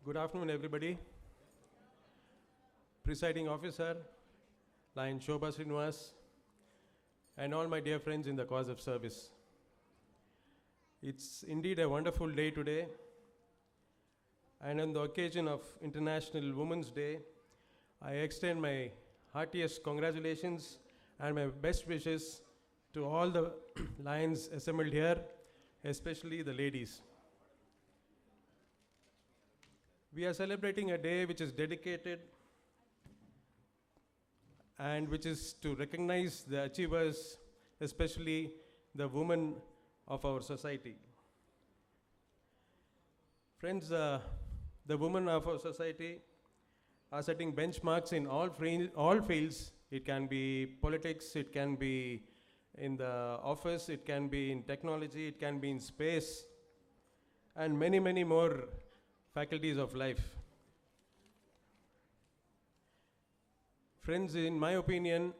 Good afternoon, everybody. Presiding officer, Lion Shobha Srinivas, and all my dear friends in the cause of service. It's indeed a wonderful day today, and on the occasion of International Women's Day, I extend my heartiest congratulations and my best wishes to all the Lions assembled here, especially the ladies. We are celebrating a day which is dedicated and which is to recognize the achievers, especially the women of our society. Friends, the women of our society are setting benchmarks in all fields. It can be politics, it can be in the office, it can be in technology, it can be in space, and many, many more faculties of life. Friends, in my opinion,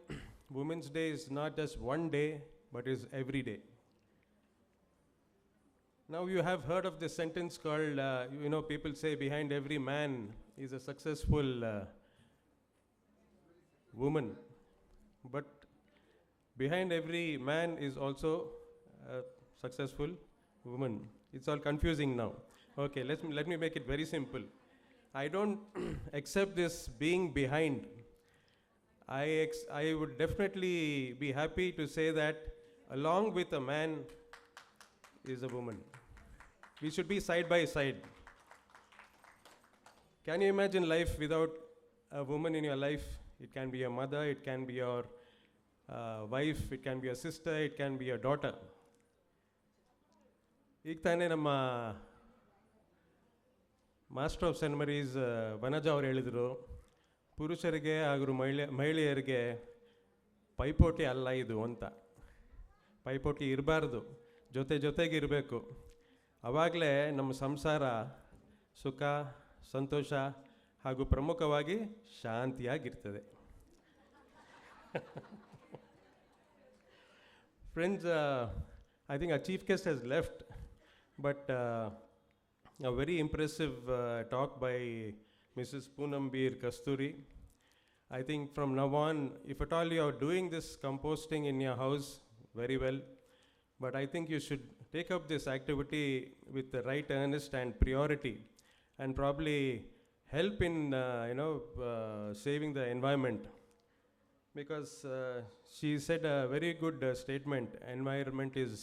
Women's Day is not just one day, but is every day. Now you have heard of this sentence called, people say behind every man is a successful woman. But behind every man is also a successful woman. It's all confusing now. Okay, let me make it very simple. I don't accept this being behind. I would definitely be happy to say that along with a man is a woman. We should be side by side. Can you imagine life without a woman in your life? It can be your mother, it can be your wife, it can be your sister, it can be your daughter. ಈಗ ತಾನೇ ನಮ್ಮ master of ceremonies Vanaja ಅವರು ಹೇಳಿದರು, ಪುರುಷರಿಗೆ ಹಾಗೂ ಮಹಿಳೆಯರಿಗೆ ಪೈಪೋಟಿ ಅಲ್ಲ ಇದು ಅಂತ. ಪೈಪೋಟಿ ಇರಬಾರ್ದು, ಜೊತೆಗೆ ಇರಬೇಕು. ಆವಾಗಲೇ ನಮ್ಮ ಸಂಸಾರ ಸುಖ, ಸಂತೋಷ ಹಾಗೂ ಪ್ರಮುಖವಾಗಿ ಶಾಂತಿಯಾಗಿರ್ತದೆ. Friends, I think our chief guest has left, but a very impressive talk by Mrs. Poonambir Kasturi. I think from now on, if at all you are doing this composting in your house, very well. But I think you should take up this activity with the right earnest and priority, and probably help in saving the environment. Because she said a very good statement, environment is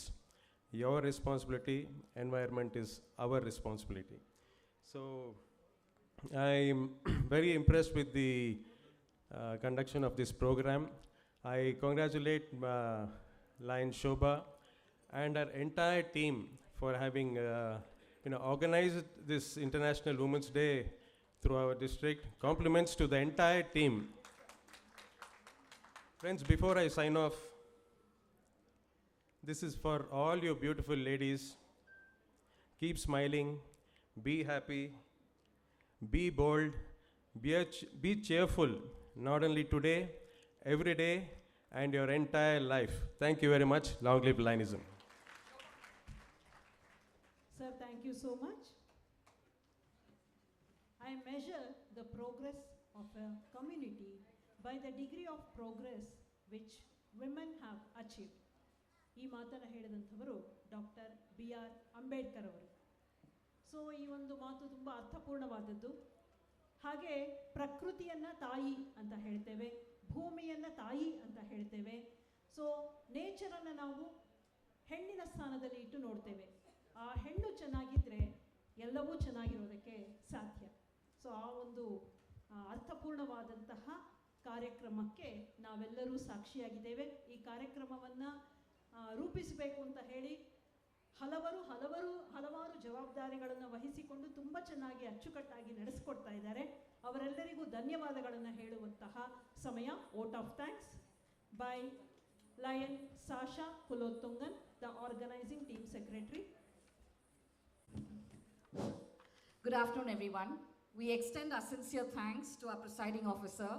your responsibility, environment is our responsibility. So I'm very impressed with the conduction of this program. I congratulate Lion Shobha and our entire team for having organized this International Women's Day through our district. Compliments to the entire team. Friends, before I sign off, this is for all you beautiful ladies. Keep smiling, be happy, be bold, be cheerful, not only today, every day, and your entire life. Thank you very much. Long live Lionism. Sir, thank you so much. I measure the progress of a community by the degree of progress which women have achieved. ಈ ಮಾತನ್ನು ಹೇಳಿದಂಥವರು doctor BR Ambedkar ಅವರು. So ಈ ಒಂದು ಮಾತು ತುಂಬ ಅರ್ಥಪೂರ್ಣವಾದದ್ದು. ಹಾಗೆ ಪ್ರಕೃತಿಯನ್ನು ತಾಯಿ ಅಂತ ಹೇಳ್ತೇವೆ, ಭೂಮಿಯನ್ನು ತಾಯಿ ಅಂತ ಹೇಳ್ತೇವೆ. ಸೊ ನೇಚರನ್ನು ನಾವು ಹೆಣ್ಣಿನ ಸ್ಥಾನದಲ್ಲಿ ಇಟ್ಟು ನೋಡ್ತೇವೆ. ಆ ಹೆಣ್ಣು ಚೆನ್ನಾಗಿದ್ದರೆ ಎಲ್ಲವೂ ಚೆನ್ನಾಗಿರೋದಕ್ಕೆ ಸಾಧ್ಯ. ಸೊ ಆ ಒಂದು ಅರ್ಥಪೂರ್ಣವಾದಂತಹ ಕಾರ್ಯಕ್ರಮಕ್ಕೆ ನಾವೆಲ್ಲರೂ ಸಾಕ್ಷಿಯಾಗಿದ್ದೇವೆ. ಈ ಕಾರ್ಯಕ್ರಮವನ್ನು ರೂಪಿಸಬೇಕು ಅಂತ ಹೇಳಿ ಹಲವಾರು ಜವಾಬ್ದಾರಿಗಳನ್ನು ವಹಿಸಿಕೊಂಡು ತುಂಬ ಚೆನ್ನಾಗಿ ಅಚ್ಚುಕಟ್ಟಾಗಿ ನಡೆಸಿಕೊಡ್ತಾ ಇದ್ದಾರೆ. ಅವರೆಲ್ಲರಿಗೂ ಧನ್ಯವಾದಗಳನ್ನು ಹೇಳುವಂತಹ ಸಮಯ. Vote of thanks by lion Sasha Kulothungan, the organising team secretary. Good afternoon, everyone. We extend our sincere thanks to our presiding officer,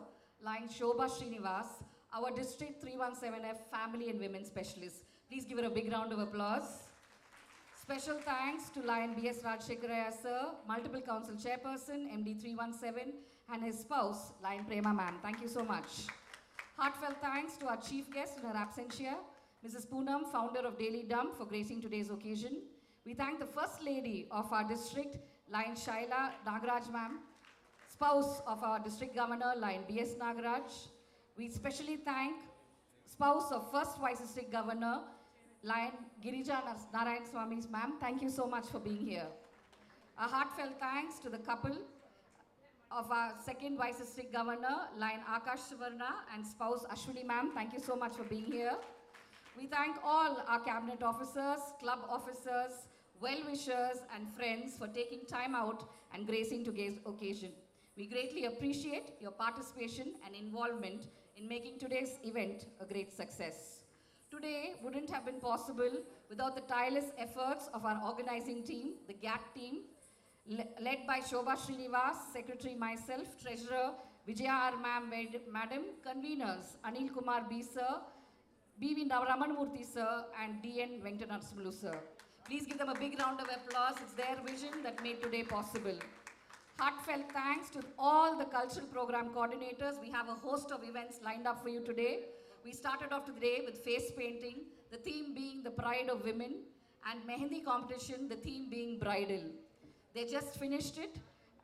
Lion Shobha Srinivas, our District 317F Family and Women Specialist. Please give her a big round of applause. Special thanks to Lion B.S. Rajshekharaya sir, multiple council chairperson, MD 317, and his spouse, Lion Prema ma'am. Thank you so much. Heartfelt thanks to our chief guest in her absentia, Mrs. Poonam, founder of Daily Dump, for gracing today's occasion. We thank the First Lady of our district, Lion Shaila Nagaraj ma'am, spouse of our district governor, Lion B.S. Nagaraj. We especially thank spouse of First Vice District Governor, Lion Girija Narayan Swami ma'am. Thank you so much for being here. A heartfelt thanks to the couple of our second Vice District Governor, Lion Akash Suvarna, and spouse Ashwini ma'am. Thank you so much for being here. We thank all our cabinet officers, club officers, well-wishers, and friends for taking time out and gracing today's occasion. We greatly appreciate your participation and involvement in making today's event a great success. Today wouldn't have been possible without the tireless efforts of our organizing team, the GAT team, led by Shobha Srinivas, secretary myself, treasurer Vijaya R. Madam, conveners Anil Kumar B. Sir, B.V. Ramanmurthy Sir, and D.N. Venkatanarsulu Sir. Please give them a big round of applause. It's their vision that made today possible. Heartfelt thanks to all the cultural program coordinators. We have a host of events lined up for you today. We started off today with face painting, the theme being the pride of women, and Mehendi competition, the theme being bridal. They just finished it,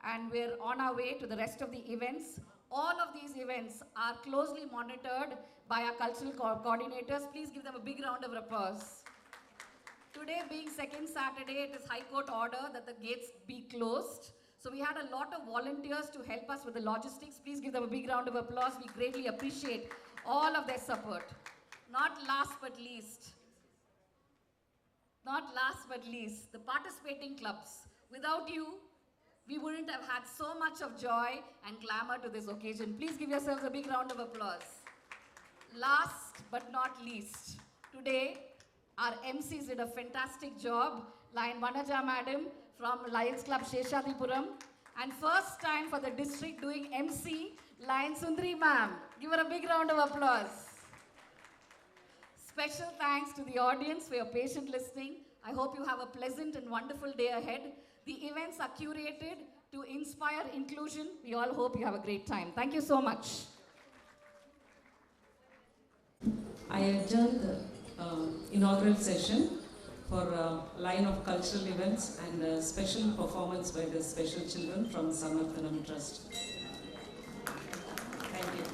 and we're on our way to the rest of the events. All of these events are closely monitored by our cultural coordinators. Please give them a big round of applause. Today being second Saturday, it is High Court order that the gates be closed. So we had a lot of volunteers to help us with the logistics. Please give them a big round of applause. We greatly appreciate all of their support. Not last but least, the participating clubs. Without you, we wouldn't have had so much of joy and glamour to this occasion. Please give yourselves a big round of applause. Last but not least, today, our MCs did a fantastic job. Lion Vanaja Madam from Lions Club Sheshadipuram. And first time for the district doing MC, Lion Sundari Ma'am. Give her a big round of applause. Special thanks to the audience for your patient listening. I hope you have a pleasant and wonderful day ahead. The events are curated to inspire inclusion. We all hope you have a great time. Thank you so much. I adjourn the inaugural session for line of cultural events and a special performance by the special children from Samarthanam Trust. Thank you.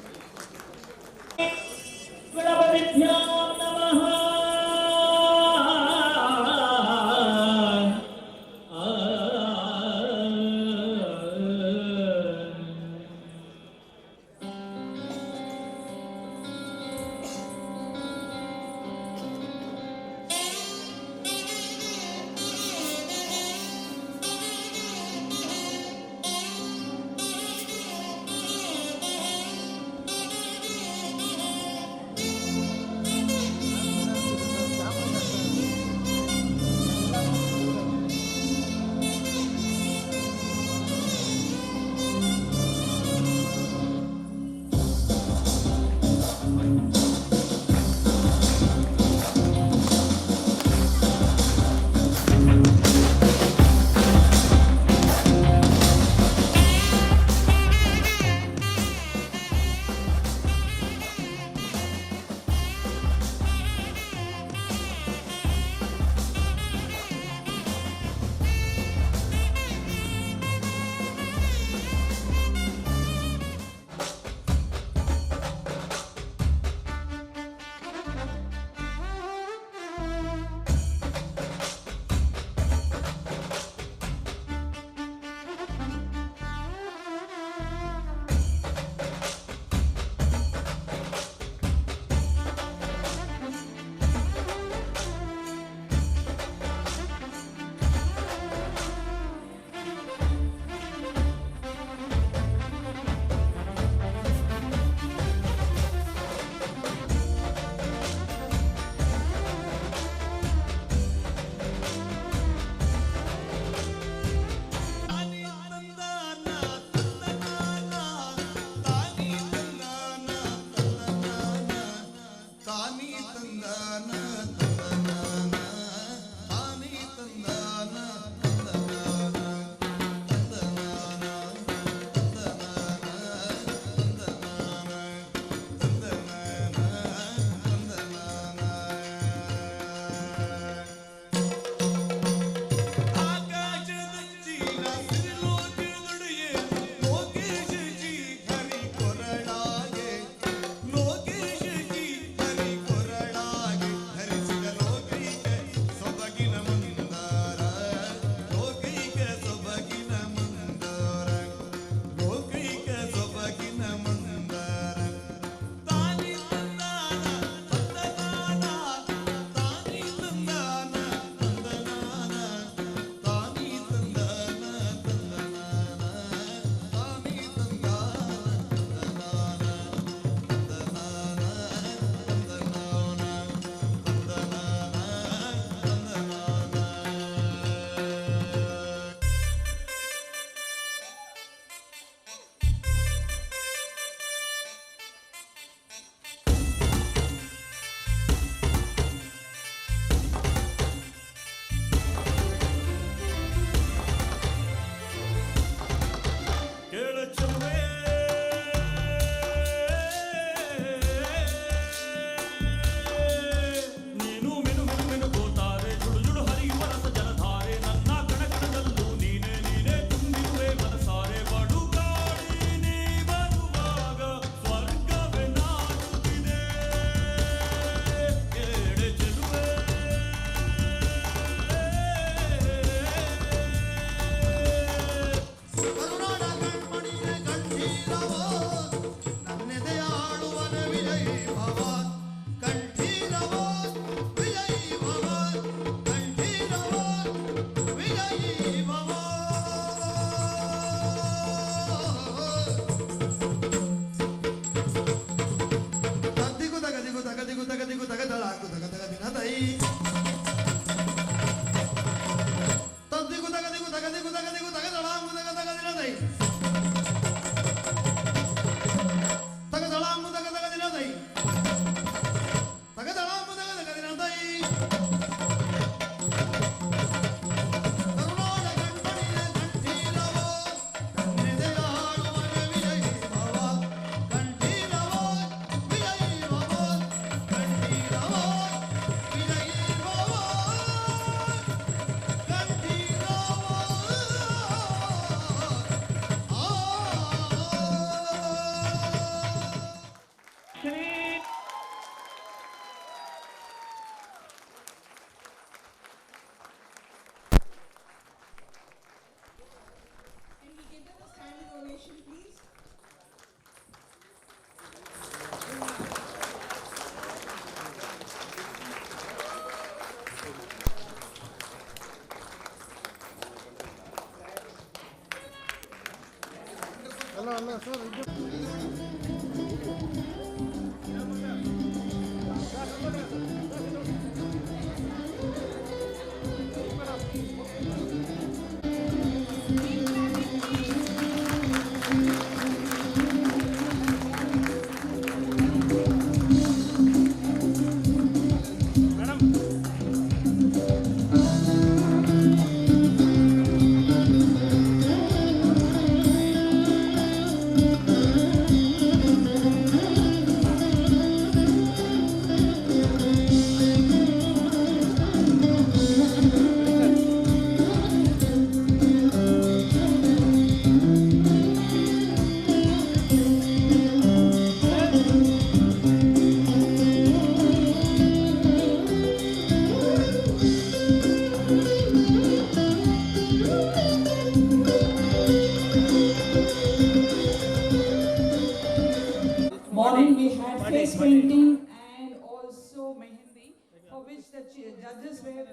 Morning we had face painting and also mehendi, for which the judges were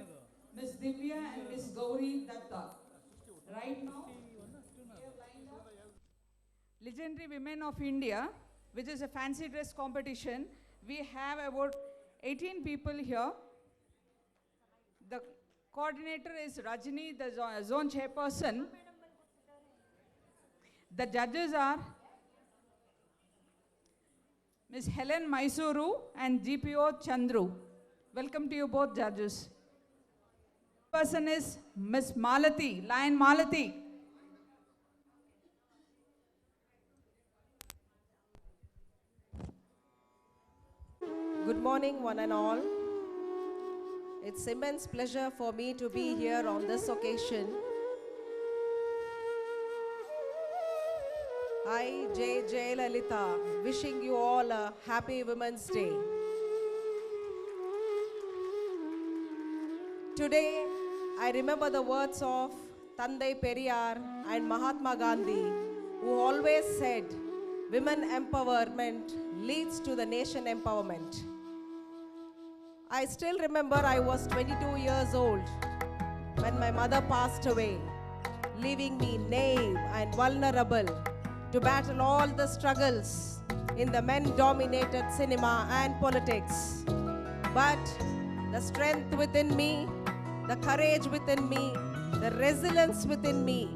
Miss Divya and Miss Gauri Datta. Right now, we have lined up Legendary Women of India, which is a fancy dress competition. We have about 18 people here. The coordinator is Rajini, the zone chairperson. The judges are Ms. Helen Mysuru and GPO Chandru. Welcome to you both judges. Person is Ms. Malati, Lion Malati. Good morning, one and all. It's immense pleasure for me to be here on this occasion. I, J. Jayalalitha, wishing you all a happy Women's Day. Today, I remember the words of Tandai Periyar and Mahatma Gandhi, who always said, women empowerment leads to the nation empowerment. I still remember I was 22 years old when my mother passed away, leaving me naive and vulnerable to battle all the struggles in the men-dominated cinema and politics. But the strength within me, the courage within me, the resilience within me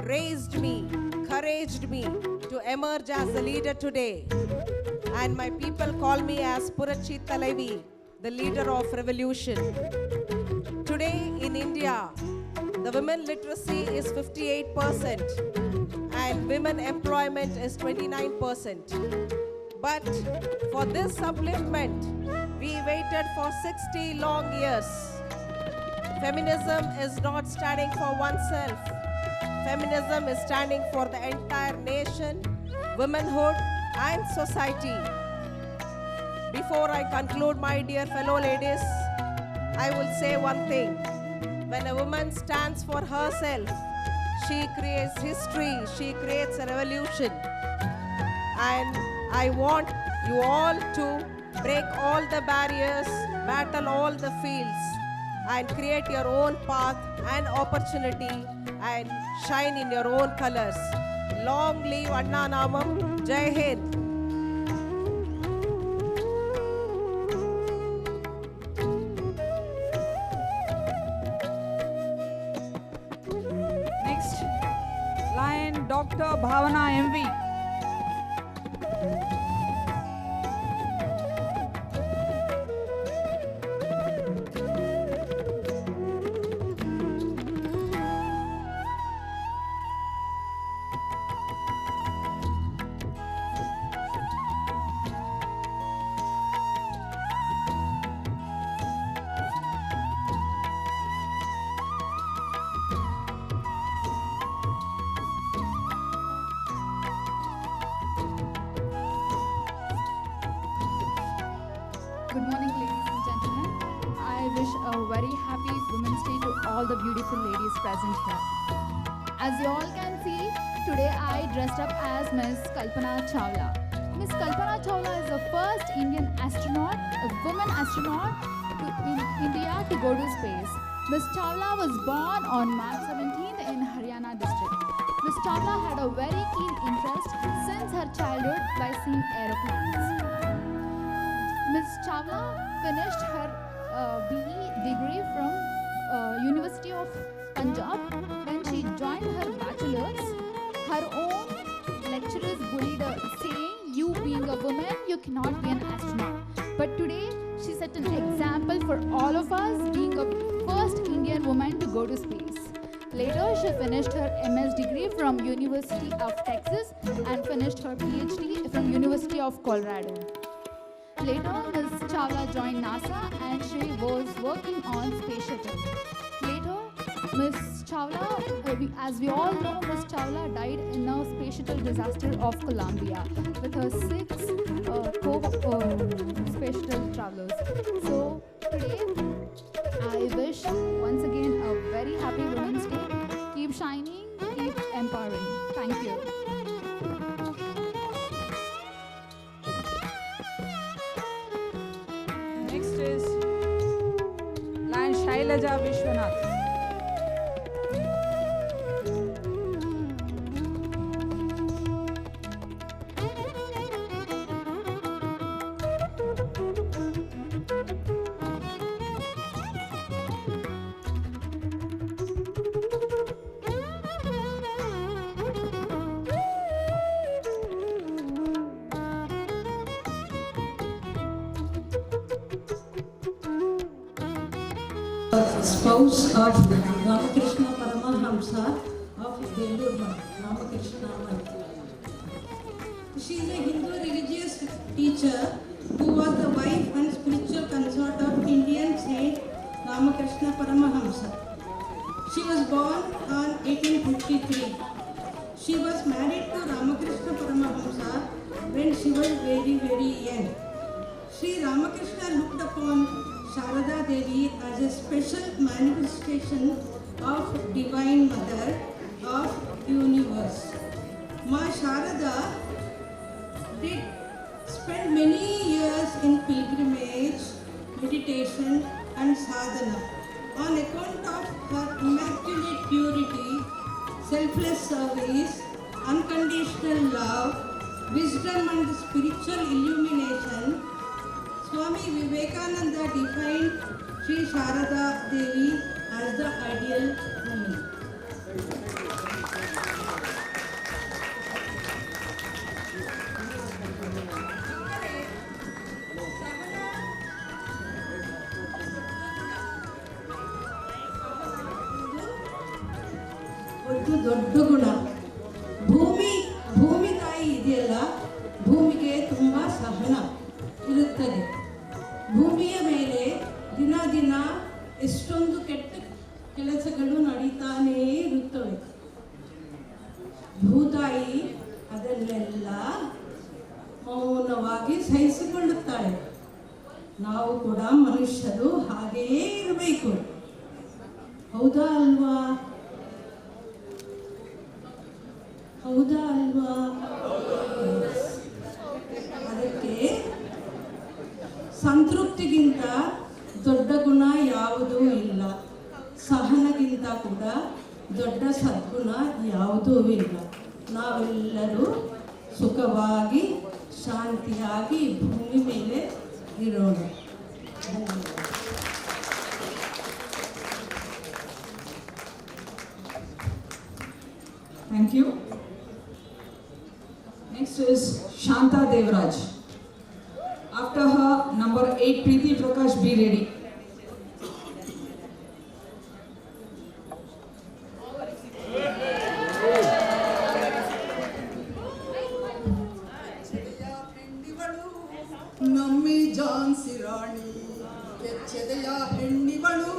raised me, encouraged me to emerge as a leader today. And my people call me as Puratchi Talaivi, the leader of revolution. Today in India, the women literacy is 58% and women employment is 29%. But for this upliftment, we waited for 60 long years. Feminism is not standing for oneself. Feminism is standing for the entire nation, womanhood, and society. Before I conclude, my dear fellow ladies, I will say one thing. When a woman stands for herself, she creates history, she creates a revolution. And I want you all to break all the barriers, battle all the fields, and create your own path and opportunity and shine in your own colors. Long live Anna Namam. Jai Hind. Next, Lion Dr. Bhavana MV. Good morning, ladies and gentlemen. I wish a very happy Women's Day to all the beautiful ladies present here. As you all can see, today I dressed up as Miss Kalpana Chawla. Miss Kalpana Chawla is the first Indian astronaut, a woman astronaut in India to go to space. Miss Chawla was born on March 17th in Haryana district. Ms. Chawla had a very keen interest since her childhood by seeing aeroplanes. Ms. Chawla finished her BE degree from University of Punjab. When she joined her bachelor's, her own lecturers bullied her, saying, "You being a woman, you cannot be an astronaut." But today, she set an example for all of us, being a first Indian woman to go to space. Later, she finished her MS degree from University of Texas and finished her PhD from University of Colorado. Later, Ms. Chawla joined NASA and she was working on space shuttle. Later, Ms. Chawla, as we all know, Ms. Chawla died in a space shuttle disaster of Columbia with her 6 space shuttle travelers. So today, I wish once again a very happy Women's Day. Keep shining, keep empowering. Thank you. Next is Lion Shailaja Vishwanath. Spouse of Ramakrishna Paramahamsa of Belur, Ramakrishna. She is a Hindu religious teacher who was the wife and spiritual consort of Indian saint Ramakrishna Paramahamsa. She was born on 1853. She was married to Ramakrishna Paramahamsa when she was very, very young. Sri Ramakrishna looked upon Sharada Devi as a special manifestation of Divine Mother of Universe. Ma Sharada did spend many years in pilgrimage, meditation and sadhana. On account of her immaculate purity, selfless service, unconditional love, wisdom and spiritual illumination, Swami Vivekananda defined Sri Sharada Devi as the ideal woman. ಒಂದು ದೊಡ್ಡ ಗುಣ. ಭೂಮಿ ತಾಯಿ ಇದೆಯಲ್ಲ, ಭೂಮಿಗೆ ತುಂಬ ಸಹನ ಇರುತ್ತದೆ. ಭೂಮಿಯ ಮೇಲೆ ದಿನ ದಿನ ಎಷ್ಟೊಂದು ಕೆಟ್ಟ ಕೆಲಸಗಳು ನಡೀತಾನೇ ಇರುತ್ತವೆ. ಭೂತಾಯಿ ಅದನ್ನೆಲ್ಲ ಮೌನವಾಗಿ ಸಹಿಸಿಕೊಳ್ಳುತ್ತಾಳೆ. ನಾವು ಕೂಡ ಮನುಷ್ಯರು ಹಾಗೆಯೇ ಇರಬೇಕು. ಹೌದಾ ಅಲ್ವಾ? ಹೌದಾ ಅಲ್ವಾ? ಅದಕ್ಕೆ ಸಂತೃಪ್ತಿಗಿಂತ ದೊಡ್ಡ ಗುಣ ಯಾವುದೂ ಇಲ್ಲ. ಸಹನಗಿಂತ ಕೂಡ ದೊಡ್ಡ ಸದ್ಗುಣ ಯಾವುದೂ ಇಲ್ಲ. ನಾವೆಲ್ಲರೂ ಸುಖವಾಗಿ ಶಾಂತಿಯಾಗಿ ಭೂಮಿ ಮೇಲೆ ಇರೋಣ. Thank you. Next is Shanta Devraj. After her, number 8, Preeti Prakash, be ready. ನಮ್ಮಿ ಜಾನ್ಸಿ ರಾಣಿ ಕೆಚ್ಚೆದೆಯ ಹೆಣ್ಣಿವಳು,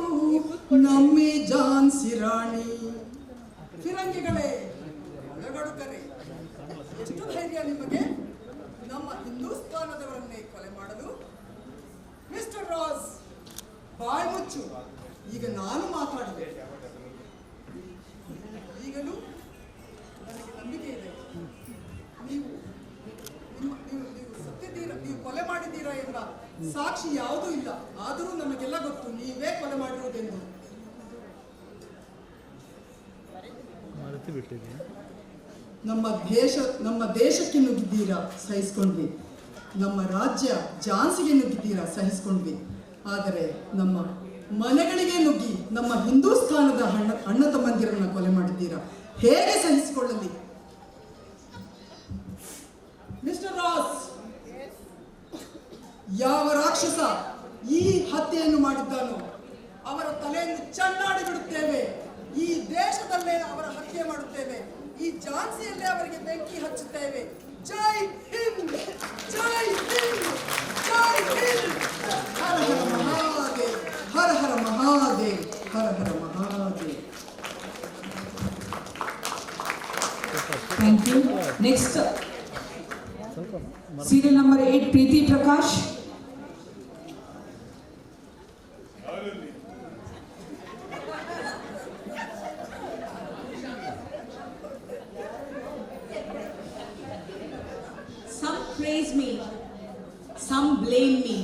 ನಮ್ಮಿ ಜಾನ್ಸಿ ರಾಣಿ. ಫಿರಂಗಿಗಳೇ, ಒಳಗಡುಕರೆ, ಎಷ್ಟು ಧೈರ್ಯ ನಿಮಗೆ ನಮ್ಮ ಹಿಂದೂಸ್ತಾನದವರನ್ನೇ ಕೊಲೆ ಮಾಡಲು? ಮಿಸ್ಟರ್ ರಾಸ್, ಬಾಯ್ ಮುಚ್ಚು. ಈಗ ನಾನು ಮಾತಾಡಿದೆ. ಈಗಲೂ ನನಗೆ ನಂಬಿಕೆ ಇದೆ. ನೀವು ಸತ್ತಿದ್ದೀರಾ, ನೀವು ಕೊಲೆ ಮಾಡಿದ್ದೀರಾ ಎಂಬ ಸಾಕ್ಷಿ ಯಾವುದೂ ಇಲ್ಲ. ಆದರೂ ನಮಗೆಲ್ಲ ಗೊತ್ತು ನೀವೇ ಕೊಲೆ ಮಾಡಿರುವುದೆಂದು. ನಮ್ಮ ದೇಶಕ್ಕೆ ನುಗ್ಗಿದ್ದೀರಾ, ಸಹಿಸ್ಕೊಂಡ್ವಿ. ನಮ್ಮ ರಾಜ್ಯ ಝಾನ್ಸಿಗೆ ನುಗ್ಗಿದ್ದೀರಾ, ಸಹಿಸ್ಕೊಂಡ್ವಿ. ಆದರೆ ನಮ್ಮ ಮನೆಗಳಿಗೆ ನುಗ್ಗಿ ನಮ್ಮ ಹಿಂದೂಸ್ಥಾನದ ಅಣ್ಣ ತಮ್ಮಂದಿರನ್ನ ಕೊಲೆ ಮಾಡಿದ್ದೀರಾ, ಹೇಗೆ ಸಹಿಸಿಕೊಳ್ಳಲಿ? ಮಿಸ್ಟರ್ ರಾಸ್, ಯಾವ ರಾಕ್ಷಸ ಈ ಹತ್ಯೆಯನ್ನು ಮಾಡಿದ್ದಾನೋ ಅವರ ತಲೆಯನ್ನು ಚೆನ್ನಾಡಿ ಬಿಡುತ್ತೇವೆ. ಈ ದೇಶದಲ್ಲೇ ಅವರ ಹತ್ಯೆ ಮಾಡುತ್ತೇವೆ. ಈ ಝಾನ್ಸಿಯಲ್ಲೇ ಅವರಿಗೆ ಬೆಂಕಿ ಹಚ್ಚುತ್ತೇವೆ. ಜೈ ಹಿಂದ್, ಜೈ ಹಿಂದ್, ಜೈ ಹಿಂದ್. ಹರ ಹರ ಮಹಾದೇವ್, ಹರ ಹರ ಮಹಾದೇವ್, ಹರ ಹರ Mahadev. Thank you. Next, serial number 8, Preeti Prakash. Some praise me, some blame me,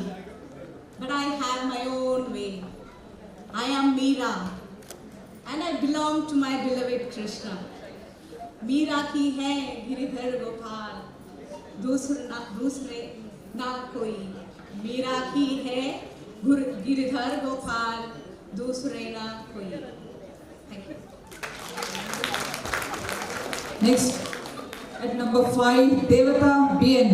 but I have my own way. I am Meera, and I belong to my beloved Krishna. Meera की है गिरिधर गोपाल, दूसरे ना कोई. मीरा की है गिरिधर गोपाल, दूसरे ना कोई. Thank you. Next, at number 5, Devata BN.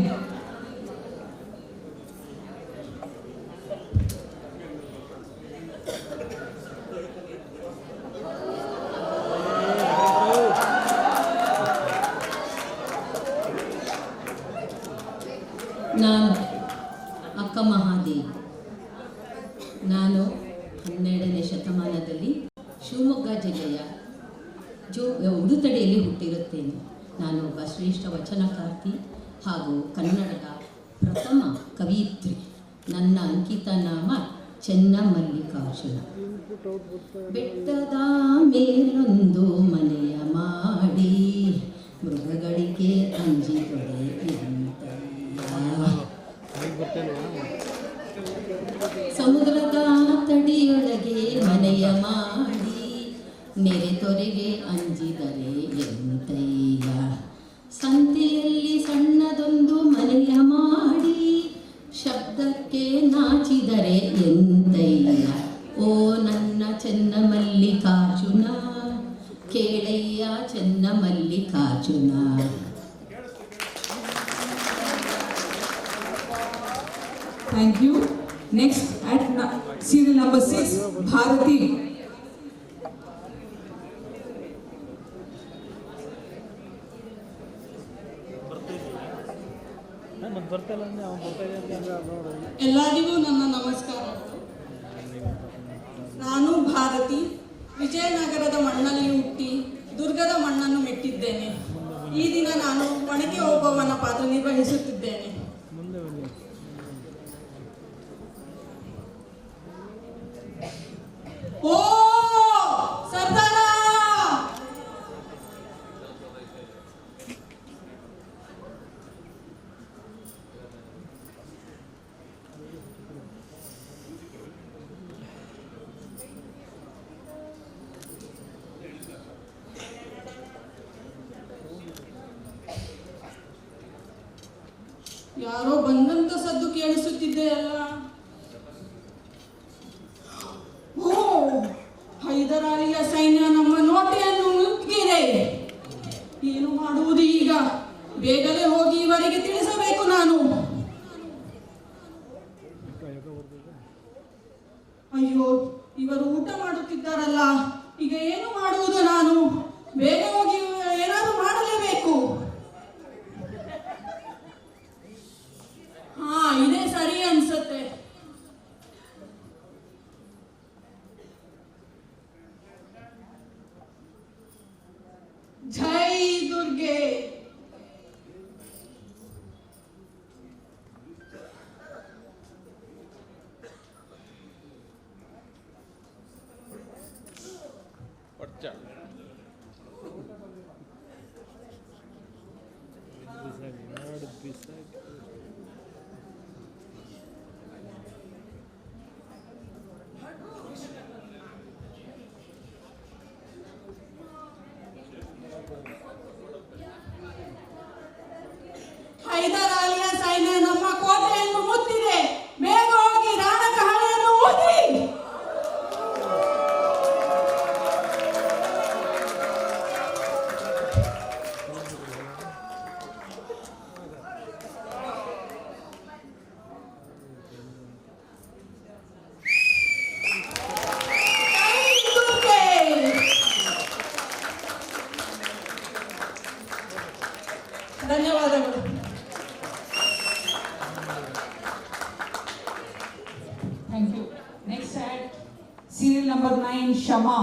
ನಾನು ಅಕ್ಕ ಮಹಾದೇವಿ. ನಾನು 12ನೇ ಶತಮಾನದಲ್ಲಿ ಶಿವಮೊಗ್ಗ ಜಿಲ್ಲೆಯ ಉಡುತಡಿಯಲ್ಲಿ ಹುಟ್ಟಿರುತ್ತೇನೆ. ನಾನು ಒಬ್ಬ ಶ್ರೇಷ್ಠ ವಚನಕಾರ್ತಿ ಹಾಗೂ ಕನ್ನಡದ ಪ್ರಥಮ ಕವಿಯಿತ್ರಿ. ನನ್ನ ಅಂಕಿತ ನಾಮ ಚೆನ್ನಮಲ್ಲಿಕಾರ್ಜುನ. ಬೆಟ್ಟದ ಮೇಲೊಂದು ಮನೆಯ ಮಾಡಿ ಮೃಗಗಳಿಗೆ ಅಂಜಿದೊಡೆ ಸಮುದ್ರದ ತಡಿಯೊಳಗೆ ಮನೆಯ ಮಾಡಿ ನೆರೆ ತೊರೆಗೆ ಅಂಜಿದರೆ ಎಂತಯ್ಯ. ಸಂತೆಯಲ್ಲಿ ಸಣ್ಣದೊಂದು ಮನೆಯ ಮಾಡಿ ಶಬ್ದಕ್ಕೆ ನಾಚಿದರೆ ಎಂತಯ್ಯ. ಓ ನನ್ನ Chennamallikarjuna, ಕೇಳಯ್ಯ Chennamallikarjuna. Thank you. Next, at serial number 6, Bharati. ಎಲ್ಲರಿಗೂ ನನ್ನ ನಮಸ್ಕಾರಗಳು. ನಾನು ಭಾರತಿ, ವಿಜಯನಗರದ ಮಣ್ಣಲ್ಲಿ ಹುಟ್ಟಿ ದುರ್ಗದ ಮಣ್ಣನ್ನು ಮೆಟ್ಟಿದ್ದೇನೆ. ಈ ದಿನ ನಾನು ಒಣಕೆ ಓಬವ್ವನ ಪಾತ್ರ ನಿರ್ವಹಿಸುತ್ತಿದ್ದೇನೆ. ಓ ಸರ್ದಾರ, ಯಾರೋ ಬಂದಂತ ಸದ್ದು ಕೇಳಿಸುತ್ತಿದೆಯಲ್ಲ. ಓ, ಹೈದರಾಲಿಯ ಸೈನ್ಯ ನಮ್ಮ ನೋಟೆಯನ್ನು ನುಗ್ಗಿದೆ. ಏನು ಮಾಡುವುದು ಈಗ? ಬೇಗನೆ ಹೋಗಿ ಇವರಿಗೆ ತಿಳಿಸಬೇಕು ನಾನು. ಅಯ್ಯೋ, ಇವರು ಊಟ ಮಾಡುತ್ತಿದ್ದಾರಲ್ಲ, ಈಗ ಏನು ಮಾಡುವುದು ನಾನು? ಬೇಗ ಹೋಗಿ ಏನಾದರೂ ಮಾಡಲೇಬೇಕು. ಹಾ, ಇದೇ ಸರಿ ಅನ್ಸುತ್ತೆ. ಜೈ ದುರ್ಗೆ. ಧನ್ಯವಾದಗಳು. Thank you. Next at serial number 9, Shama.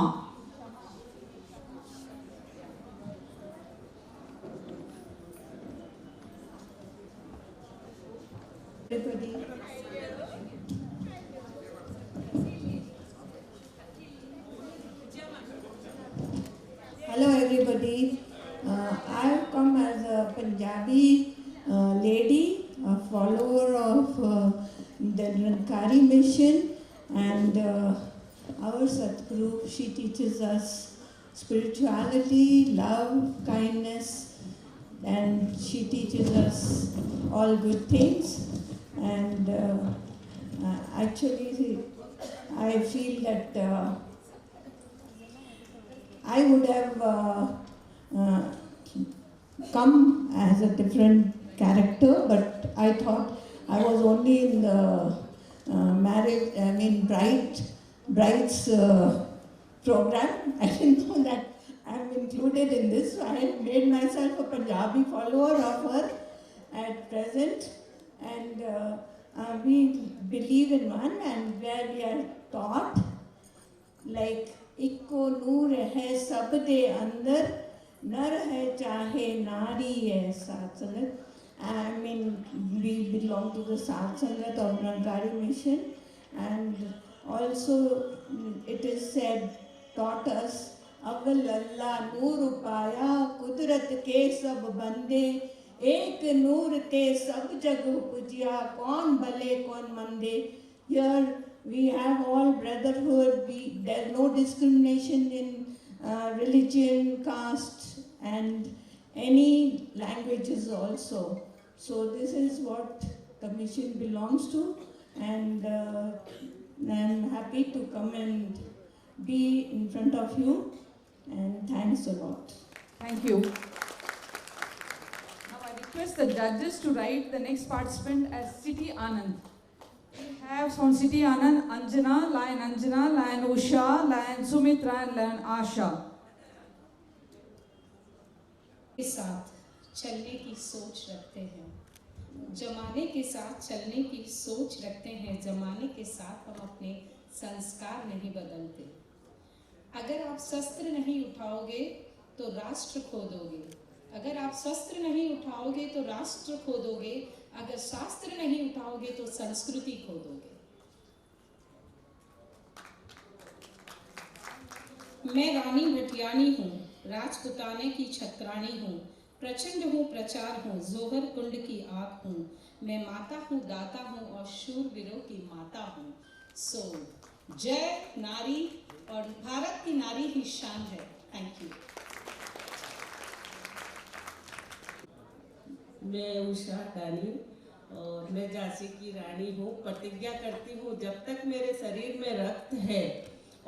Hello everybody. I have come as a Punjabi lady, a follower of the Niranकारी mission, and our Satguru, she teaches us spirituality, love, kindness, and she teaches us all good things. And actually I feel that I would have come as a different character, but I thought I was only in the bride's program. I didn't know that I'm included in this, so I had made myself a Punjabi follower of her at present. And we believe in one, and where we are taught, like, इक्को नूर है सब दे अंदर, नर है चाहे नारी है साथ संगत. I mean, we belong to the Sath Sangat of Niranकारी mission, and also it is said, taught us, अव्वल अल्लाह नूर पाया, कुदरत के सब बंदे, एक नूर ते सब जग उपजिया, कौन भले कौन मंदे. Here we have all brotherhood. There's no discrimination in religion, caste, and any languages also. So this is what the mission belongs to, and I'm happy to come and be in front of you, and thanks a lot. Thank you. Now I request the judges to write the next participant as City Anand. We have from City Anand, Anjana, Lion Usha, Lion Sumitra, and Lion Asha. के साथ चलने की सोच रखते हैं, जमाने के साथ चलने की सोच रखते हैं, जमाने के साथ हम अपने संस्कार नहीं बदलते. अगर आप शस्त्र नहीं उठाओगे तो राष्ट्र खो दोगे, अगर आप शस्त्र नहीं उठाओगे तो राष्ट्र खो दोगे, अगर शास्त्र नहीं उठाओगे तो संस्कृति खो दोगे. मैं रानी भटियानी हूँ, राजपुताने की छत्राणी हूँ, प्रचंड हूँ, प्रचार हूँ, जोहर कुंड की आग हूँ, मैं माता हूँ, दाता हूँ और शूरवीरों की माता हूँ. सो जय नारी, और भारत की नारी ही शान है. Thank you. मैं उषा डानी और मैं झांसी की रानी हूँ. प्रतिज्ञा करती हूँ, जब तक मेरे शरीर में रक्त है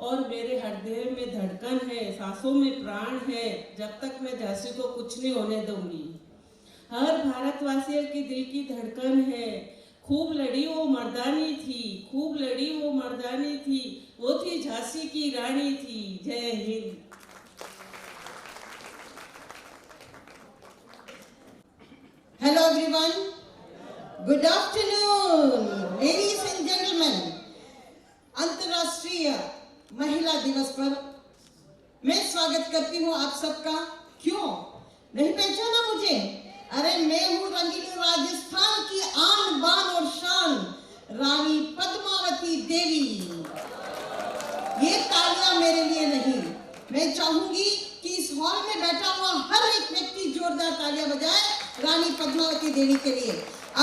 और मेरे हृदय में धड़कन है, सांसों में प्राण है, जब तक मैं झांसी को कुछ नहीं होने दूंगी. हर भारतवासियों की दिल की धड़कन है. खूब लड़ी वो मर्दानी थी, खूब लड़ी वो मर्दानी थी, वो थी झांसी की रानी थी. जय Hind. Hello everyone. Good afternoon, ladies and gentlemen. अंतर्राष्ट्रीय महिला दिवस पर मैं स्वागत करती हूँ आप सबका. क्यों नहीं पहचाना मुझे? अरे मैं हूँ रंगीलो राजस्थान की आन बान और शान, रानी पद्मावती देवी. ये तालियां मेरे लिए नहीं, मैं चाहूंगी कि इस हॉल में बैठा हुआ हर एक व्यक्ति जोरदार तालियां बजाए रानी पद्मावती देवी के लिए.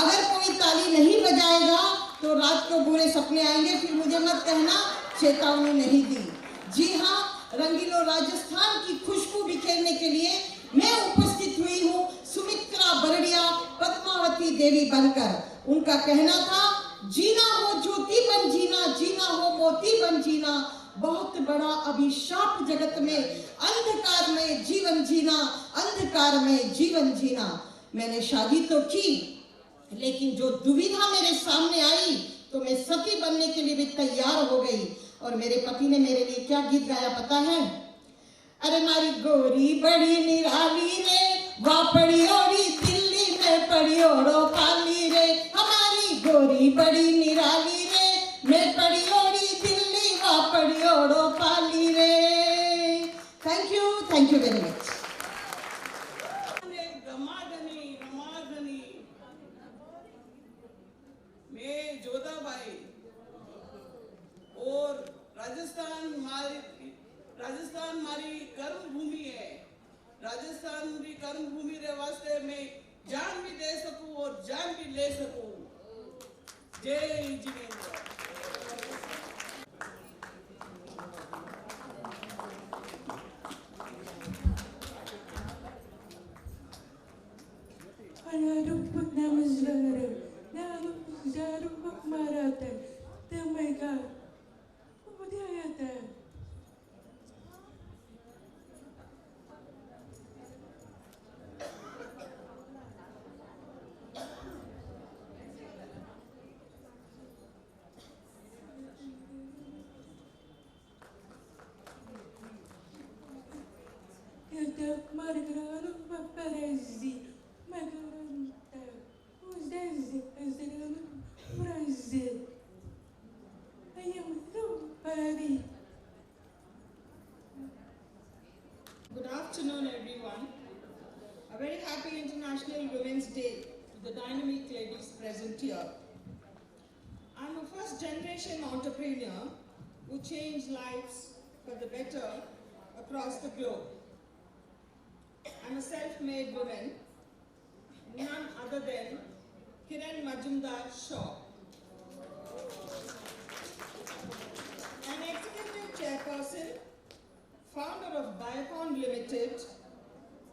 अगर कोई ताली नहीं बजाएगा तो रात को बुरे सपने आएंगे, फिर मुझे मत कहना चेतावनी नहीं दी. जी हाँ, रंगीलो राजस्थान की खुशबू बिखेरने के लिए मैं उपस्थित हुई हूँ सुमित्रा बरड़िया पद्मावती देवी बनकर. उनका कहना था, जीना हो ज्योति बन जीना, जीना हो मोती बन जीना, बहुत बड़ा अभिशाप जगत में, अंधकार में जीवन जीना, अंधकार में जीवन जीना। मैंने शादी तो की, लेकिन जो दुविधा मेरे सामने आई तो मैं सती बनने के लिए भी तैयार हो गई। और मेरे पति ने मेरे लिए क्या गीत गाया पता है? अरे मारी गोरी बड़ी निराली रे, वहाँ पड़ी ओड़ी दिल्ली में पड़ी ओड़ो पाली रे। हमारी गोरी बड़ी निराली रे, मैं पड़ी ओड़ी दिल्ली, वहाँ पड़ी ओड़ो पाली रे। Thank you very much. मैं जोधाबाई और राजस्थान मारी कर्म भूमि है। राजस्थान भी कर्म भूमि रे वास्ते मैं जान भी दे सकूं और जान भी ले सकूं। जय Jinendra. Good afternoon, everyone. A very happy International Women's Day to the dynamic ladies present here. I'm a first-generation entrepreneur who changed lives for the better across the globe. I'm a self-made woman, none other than Kiran Majumdar Shaw. An executive chairperson, founder of Biocon Limited,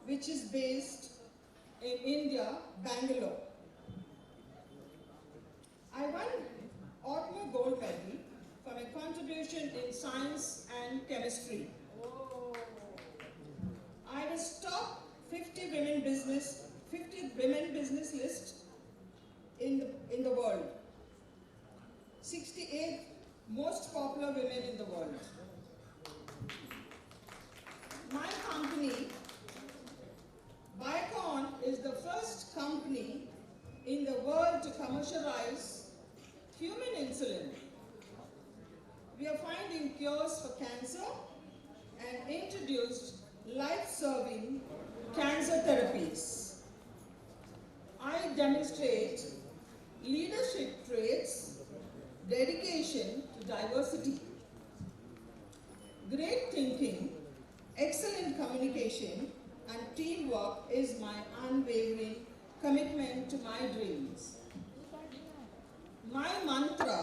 which is based in India, Bangalore. I won Otmo Gold Medal for my contribution in science and chemistry. I was top 50 women business list in the world. 68th most popular women in the world. My company, Biocon, is the first company in the world to commercialize human insulin. We are finding cures for cancer and introduced life-serving cancer therapies. I demonstrate leadership traits, dedication to diversity, great thinking, excellent communication, and teamwork is my unwavering commitment to my dreams. My mantra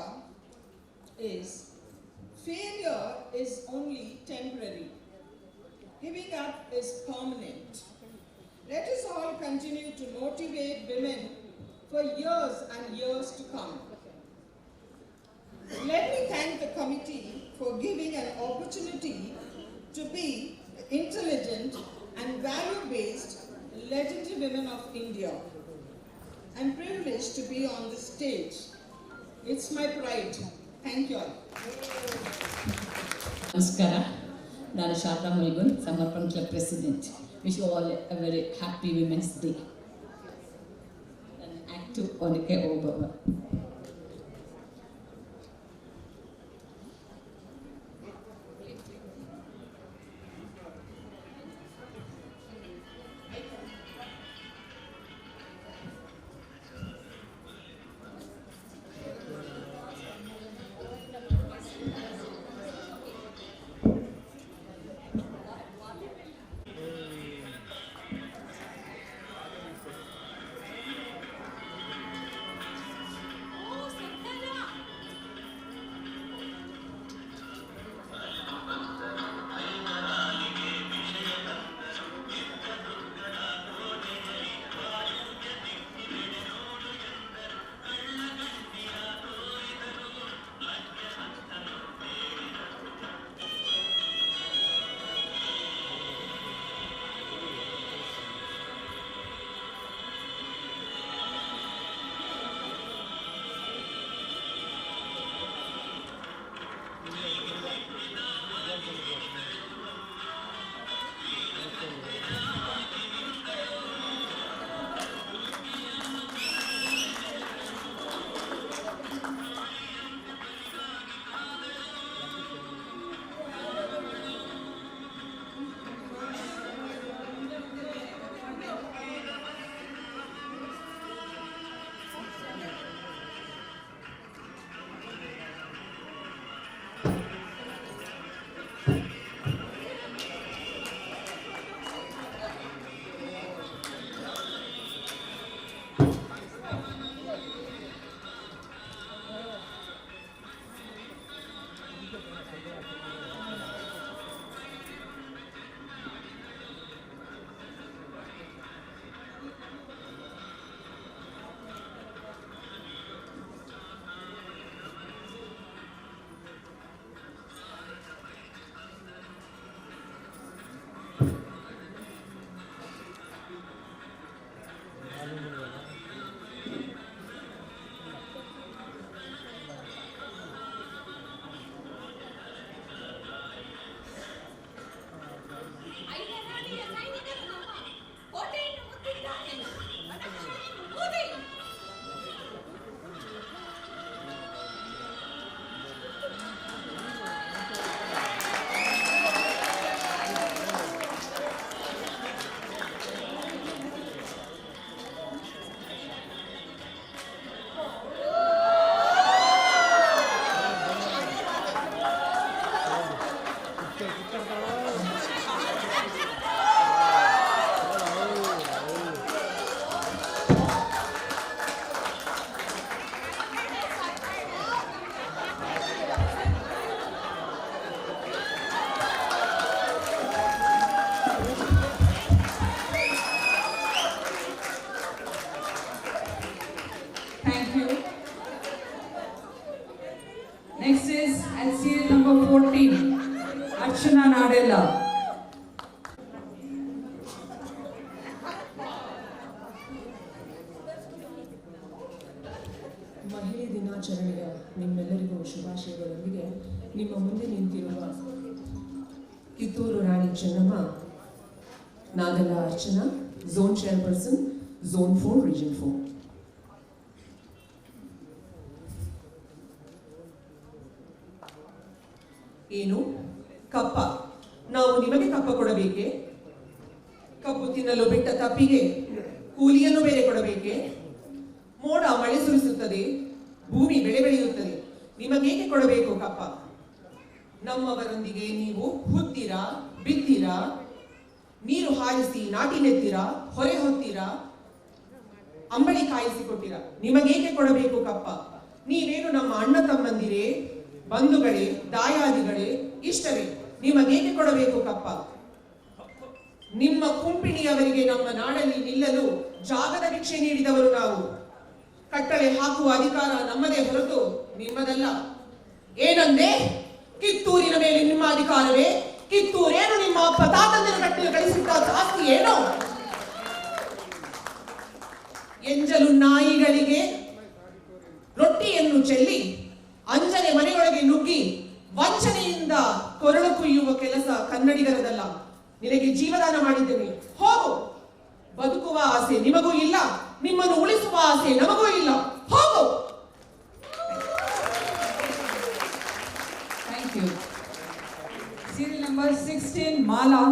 is, failure is only temporary. Giving up is permanent. Let us all continue to motivate women for years and years to come. Let me thank the committee for giving an opportunity to be intelligent and value-based legendary women of India. I'm privileged to be on this stage. It's my pride. Thank you all. Namaskara. ನಾನು Sharada Mulgun, Samarpan club president. Wish you all a very happy women's day. ನನ್ನ active Onake Obavva. Thank you. Next is at serial number 14, Archana Nadella. ಮಹಿಳೆ ದಿನಾಚರಣೆಯ ನಿಮ್ಮೆಲ್ಲರಿಗೂ ಶುಭಾಶಯಗಳೊಂದಿಗೆ ನಿಮ್ಮ ಮುಂದೆ ನಿಂತಿರುವ Kittur Rani Chennamma Nagalla Archana, zone chairperson, zone 4, region 4. ಏನು ಕಪ್ಪ? ನಾವು ನಿಮಗೆ ಕಪ್ಪ ಕೊಡಬೇಕೆ? ಕಬ್ಬು ತಿನ್ನಲು ಬಿಟ್ಟ ತಪ್ಪಿಗೆ ಕೂಲಿಯನ್ನು ಬೇರೆ ಕೊಡಬೇಕೆ? ಮೋಡ ಮಳೆ ಸುರಿಸುತ್ತದೆ, ಭೂಮಿ ಬೆಳೆ ಬೆಳೆಯುತ್ತದೆ, ನಿಮಗೇಕೆ ಕೊಡಬೇಕು ಕಪ್ಪ? ನಮ್ಮವರೊಂದಿಗೆ ನೀವು ಹುತ್ತೀರಾ, ಬಿತ್ತೀರಾ, ನೀರು ಹಾಯಿಸಿ ನಾಟಿ ನೆತ್ತೀರಾ, ಹೊರೆ ಹೊತ್ತೀರಾ, ಅಂಬಳಿ ಕಾಯಿಸಿಕೊಟ್ಟಿರಾ, ನಿಮಗೇಕೆ ಕೊಡಬೇಕು ಕಪ್ಪ? ನೀವೇನು ನಮ್ಮ ಅಣ್ಣ ತಮ್ಮಂದಿರೇ, ಬಂಧುಗಳೇ, ದಾಯಾದಿಗಳೇ, ಇಷ್ಟವೇ? ನಿಮಗೇಕೆ ಕೊಡಬೇಕು ಕಪ್ಪ? ನಿಮ್ಮ ಕುಂಪಿಣಿಯವರಿಗೆ ನಮ್ಮ ನಾಡಲ್ಲಿ ನಿಲ್ಲಲು ಜಾಗದ ಭಿಕ್ಷೆ ನೀಡಿದವರು ನಾವು. ಕಟ್ಟಳೆ ಹಾಕುವ ಅಧಿಕಾರ ನಮ್ಮದೇ ಹೊರತು ನಿಮ್ಮದಲ್ಲ. ಏನಂದೆ? ಕಿತ್ತೂರಿನ ಮೇಲೆ ನಿಮ್ಮ ಅಧಿಕಾರವೇ? ಕಿತ್ತೂರೇನು ನಿಮ್ಮ ಅಪ್ಪ ತಾತಂದಿರ ಕಟ್ಟಲು ಗಳಿಸಿದ್ದ ಆಸ್ತಿ ಏನೋ? ಎಂಜಲು ನಾಯಿಗಳಿಗೆ ರೊಟ್ಟಿಯನ್ನು ಚೆಲ್ಲಿ ಅಂಜನೆ ಮನೆಯೊಳಗೆ ನುಗ್ಗಿ ವಂಚನೆಯಿಂದ ಕೊರಳು ಕುಯ್ಯುವ ಕೆಲಸ ಕನ್ನಡಿಗರದಲ್ಲ. ನಿನಗೆ ಜೀವದಾನ ಮಾಡಿದ್ದೇನೆ, ಹೋಗು. ಬದುಕುವ ಆಸೆ ನಿಮಗೂ ಇಲ್ಲ, ನಿಮ್ಮನ್ನು ಉಳಿಸುವ ಆಸೆ ನಮಗೂ ಇಲ್ಲ, ಹೋಗು. Thank you. Serial number 16, Mala.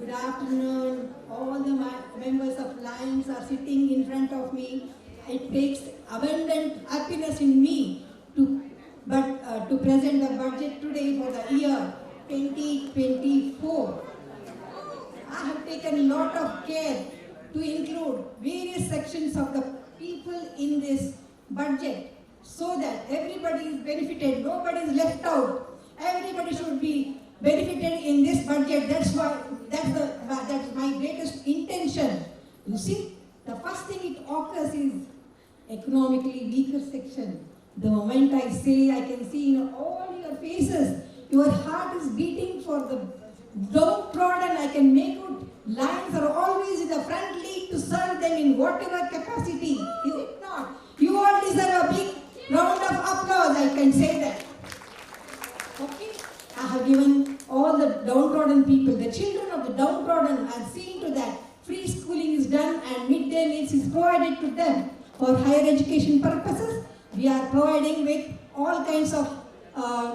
Good afternoon. All the members of Lions are sitting in front of me. It takes abundant happiness in me to present the budget today for the year 2024. I have taken a lot of care to include various sections of the people in this budget so that everybody is benefited, nobody is left out. Everybody should be benefited in this budget. That's my greatest intention. You see, the first thing it occurs is economically weaker section. The moment I say, I can see in all your faces, your heart is beating for the downtrodden. I can make out Lions are always in the front league to serve them in whatever capacity. Is it not? You all deserve a big round of applause. I can say that. Okay? I have given all the downtrodden people, the children of the downtrodden, are seeing to that free schooling is done and midday meals is provided to them. For higher education purposes, we are providing with all kinds of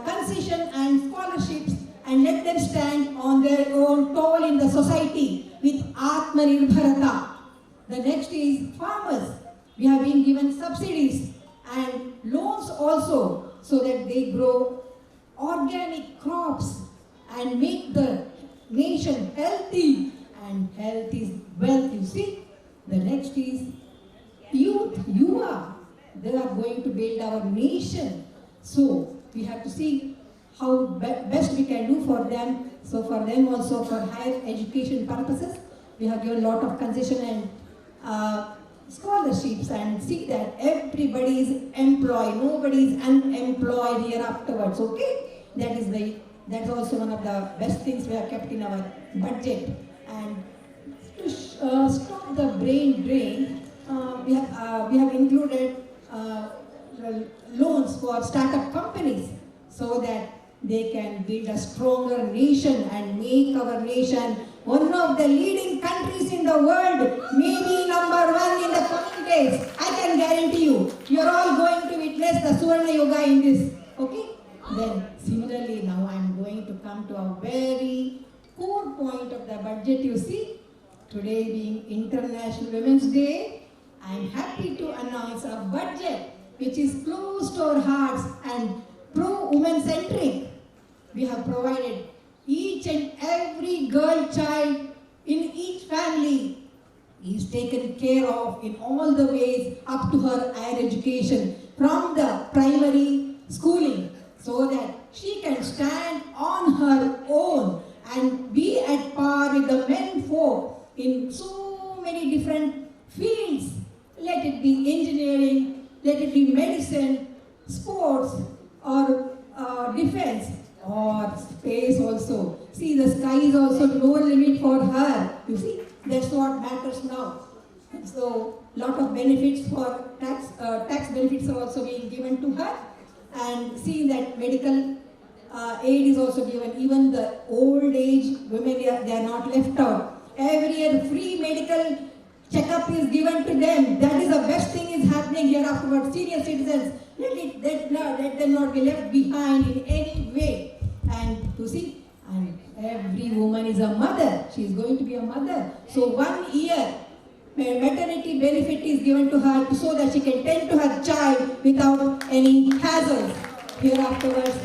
concession and scholarships and let them stand on their own toll in the society with Atmanirbharata. The next is farmers. We have been given subsidies and loans also so that they grow organic crops and make the nation healthy, and health is wealth, you see. The next is youth, Yuva. They are going to build our nation. So we have to see how best we can do for them So for them also, for higher education purposes, we have given a lot of concession and scholarships, and see that everybody is employed, nobody is unemployed here afterwards, okay? That's also one of the best things we have kept in our budget. And to stop the brain drain, we have included loans for startup companies so that they can build a stronger nation and make our nation one of the leading countries in the world, maybe number one in the coming days. I can guarantee you, you're all going to witness the Suvarna Yoga in this, okay? Then similarly, now I'm going to come to a very core point of the budget. You see, today being International Women's Day, I'm happy to announce a budget which is close to our hearts and pro-women centric. We have provided each and every girl child in each family is taken care of in all the ways up to her higher education from the primary schooling, so that she can stand on her own and be at par with the men folk in so many different fields. Let it be engineering, let it be medicine, sports, or defense, or space also. See, the sky is also no limit for her. You see, that's what matters now. So, lot of benefits for tax benefits are also being given to her, and see that medical aid is also given. Even the old age women, they are not left out. Every year, free medical checkup is given to them. That is the best thing is happening here afterwards. Senior citizens, let them not be left behind in any way. And you see, and every woman is a mother. She is going to be a mother. So 1 year maternity benefit is given to her so that she can tend to her child without any hassles. Here afterwards,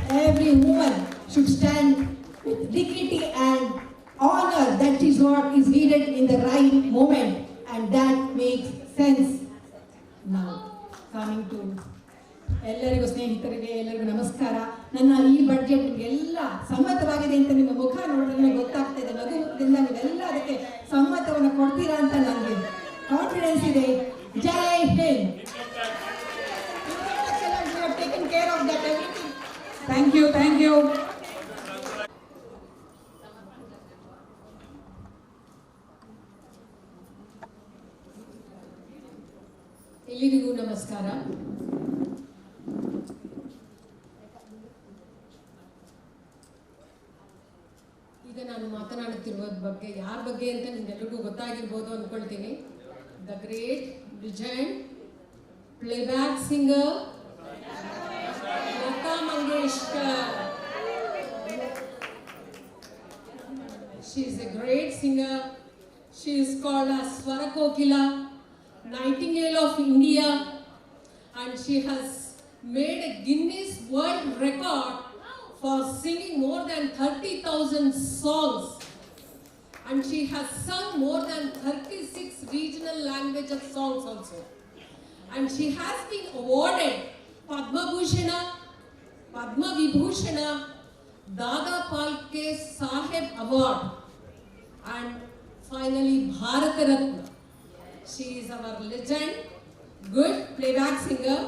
every woman should stand with dignity and honor. That is what is needed in the right moment, and that makes sense. Now, coming to ಎಲ್ಲರಿಗೂ ಸ್ನೇಹಿತರಿಗೆ ಎಲ್ಲರಿಗೂ ನಮಸ್ಕಾರ. ನನ್ನ ಈ budget ಎಲ್ಲ ಸಮ್ಮತವಾಗಿದೆ ಅಂತ ನಿಮ್ಮ ಮುಖ ನೋಡಿದ್ರೆ ನನಗೆ ಗೊತ್ತಾಗ್ತಾ ಇದೆ. ನಗುದಿಂದ ನೀವೆಲ್ಲ ಅದಕ್ಕೆ ಸಮ್ಮತವನ್ನು ಕೊಡ್ತೀರಾ ಅಂತ ನನಗೆ ಕಾನ್ಫಿಡೆನ್ಸ್ ಇದೆ. Jai Hind. Taken care of that everything. Thank you, thank you. ಎಲ್ಲರಿಗೂ ನಮಸ್ಕಾರ. ಈಗ ನಾನು ಮಾತನಾಡುತ್ತಿರುವ ಬಗ್ಗೆ ಯಾರ ಬಗ್ಗೆ ಅಂತ ನಿಮ್ಗೆಲ್ಲರಿಗೂ ಗೊತ್ತಾಗಿರ್ಬೋದು ಅಂದ್ಕೊಳ್ತೀನಿ. The great legend playback singer Lata Mangeshkar. She is a great singer. She is called as Swara Kokila, Nightingale of India, and she has made a Guinness World Record for singing more than 30,000 songs, and she has sung more than 36 regional languages songs also, and she has been awarded Padma Bhushan, Padma Vibhushan, Dada Phalke Saheb Award, and finally Bharat Ratna. She is our legend, good playback singer.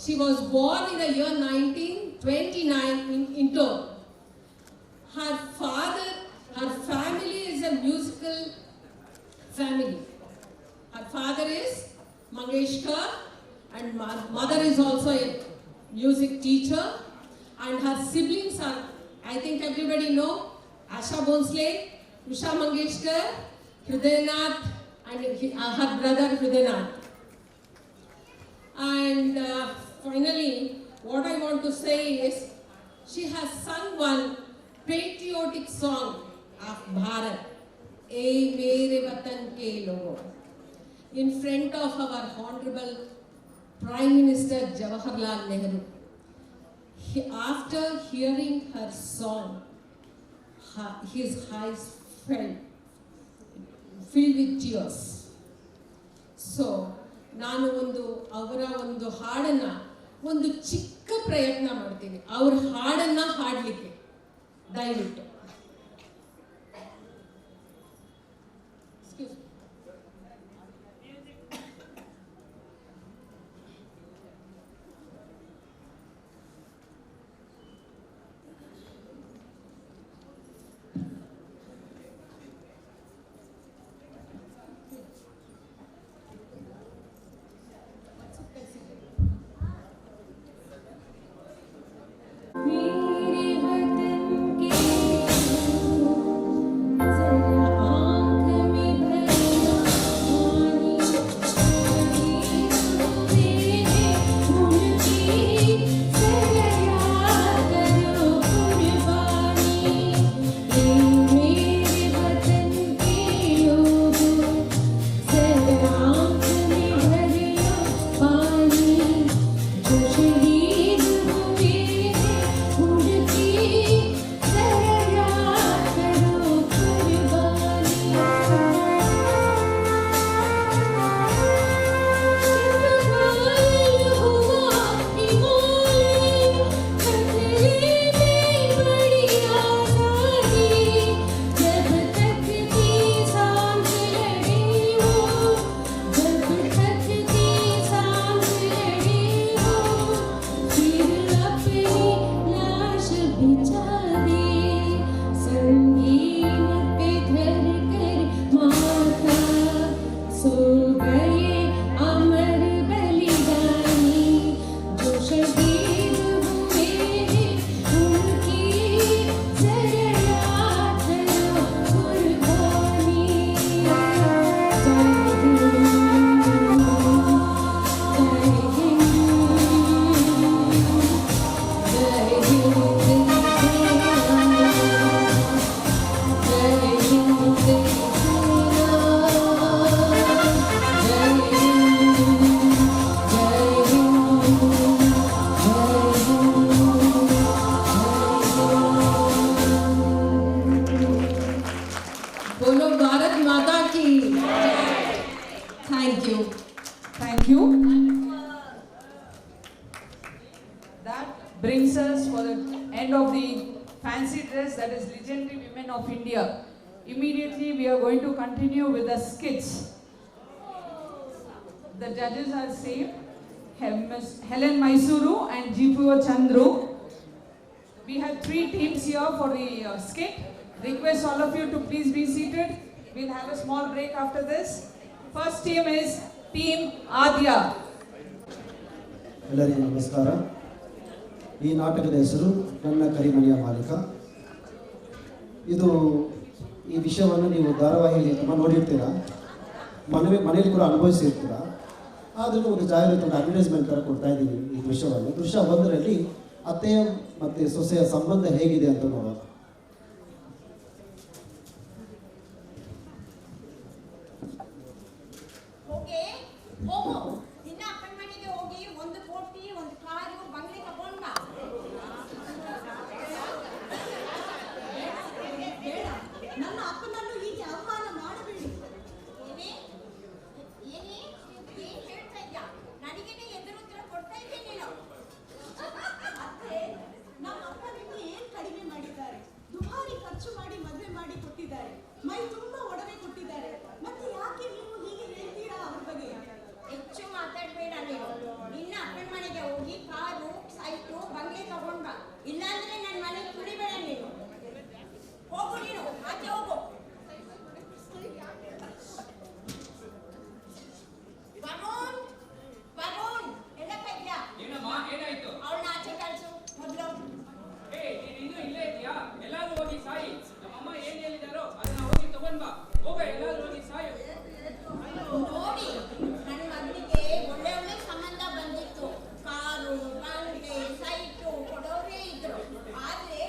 She was born in the year 1929 in Indore. Her family is a musical family. Her father is Mangeshkar and mother is also a music teacher, and her siblings are, I think everybody know, Asha Bhonsle, Usha Mangeshkar, Hridaynath, and her brother Hridaynath. And finally, what I want to say is, she has sung one patriotic song of Bharat, "Ay Mere Watan Ke Logo," in front of our Honorable Prime Minister Jawaharlal Nehru. After hearing her song, his eyes filled with tears. So, ನಾನು ಅವರ ಒಂದು ಹಾಡನ್ನು ಒಂದು ಚಿಕ್ಕ ಪ್ರಯತ್ನ ಮಾಡ್ತೀನಿ, ಅವ್ರ ಹಾಡನ್ನು ಹಾಡಲಿಕ್ಕೆ ದಯವಿಟ್ಟು. of India. Immediately we are going to continue with the skits. The judges are same, Ms. Helen Mysuru and Jipu Chandru. We have 3 teams here for the skit. Request all of you to please be seated. We'll have a small break after this. First team is Team Adya. ಎಲ್ಲರಿಗೂ ನಮಸ್ಕಾರ. ಈ ನಾಟಕದ ಹೆಸರು ನನ್ನ ಕರಿಮನೆಯ ಮಾಲೀಕ. ಇದು ಈ ವಿಷಯವನ್ನು ನೀವು ಧಾರಾವಾಹಿಯಲ್ಲಿ ತುಂಬ ನೋಡಿರ್ತೀರಾ, ಮನೆಯಲ್ಲಿ ಕೂಡ ಅನುಭವಿಸಿರ್ತೀರಾ. ಆದರೂ ಒಂದು ಜಾಹೀರಾತು, ಒಂದು ಅಡ್ವರ್ಟೈಸ್ಮೆಂಟ್ ಥರ ಕೊಡ್ತಾ ಇದ್ದೀವಿ ಈ ದೃಶ್ಯವನ್ನು. ದೃಶ್ಯ 1ರಲ್ಲಿ ಅತ್ತೆಯ ಮತ್ತು ಸೊಸೆಯ ಸಂಬಂಧ ಹೇಗಿದೆ ಅಂತ ನೋಡೋಣ. ಮೈ ತುಂಬಾ ಒಡವೆ ಕೊಟ್ಟಿದ್ದಾರೆ. ಮತ್ತೆ ಯಾಕೆ ನೀವು ಹೀಗೆ ಹೇಳ್ತೀರಾ ಅವ್ರ ಬಗ್ಗೆ? ಹೆಚ್ಚು ಮಾತಾಡಬೇಡ ನೀವು. ನಿನ್ನ ಅಪ್ಪನ ಮನೆಗೆ ಹೋಗಿ ಕಾರು, ಸೈಟು, ಬಂಗ್ಲೆ ತಗೊಂಡ್ ಬಾ. ಇಲ್ಲಾಂದ್ರೆ ನನ್ನ ಮನೆಗೆ ತುಳಿಬೇಡ ನೀನು. ಹೋಗು ನೀನು, ಆಚೆ ಹೋಗು. ವರುಣ್, ವರುಣ್, ಎಲ್ಲಕ್ಕಿದ್ಯಾ? ಏನಮ್ಮ, ಏನಾಯ್ತು? ಅವಳನ್ನ ಆಚೆ ಕಳ್ಸು ಮೊದಲು. ನೀನು ಇನ್ನೂ ಇಲ್ಲೇ ಇದೆಯಾ? ಎಲ್ಲಾದ್ರೂ ಹೋಗಿ ಸಾಯಿ. ನಮ್ಮಮ್ಮ ಏನ್ ಹೇಳಿದಾರೋ ಅದನ್ನ ಹೋಗಿ ತಗೊಂಡ್ ಬಾ. ಹೋಗ, ಎಲ್ಲಾದ್ರೂ ಹೋಗಿ ಸಾಯು. ನೋಡಿ, ನನ್ನ ಮಗನಿಗೆ ಒಳ್ಳೆ ಒಳ್ಳೆ ಸಂಬಂಧ ಬಂದಿತ್ತು. ಕಾರು, ಬಂಗ್ಲೆ, ಸೈಟು ಕೊಡೋರೇ ಇದ್ರು. ಆದ್ರೆ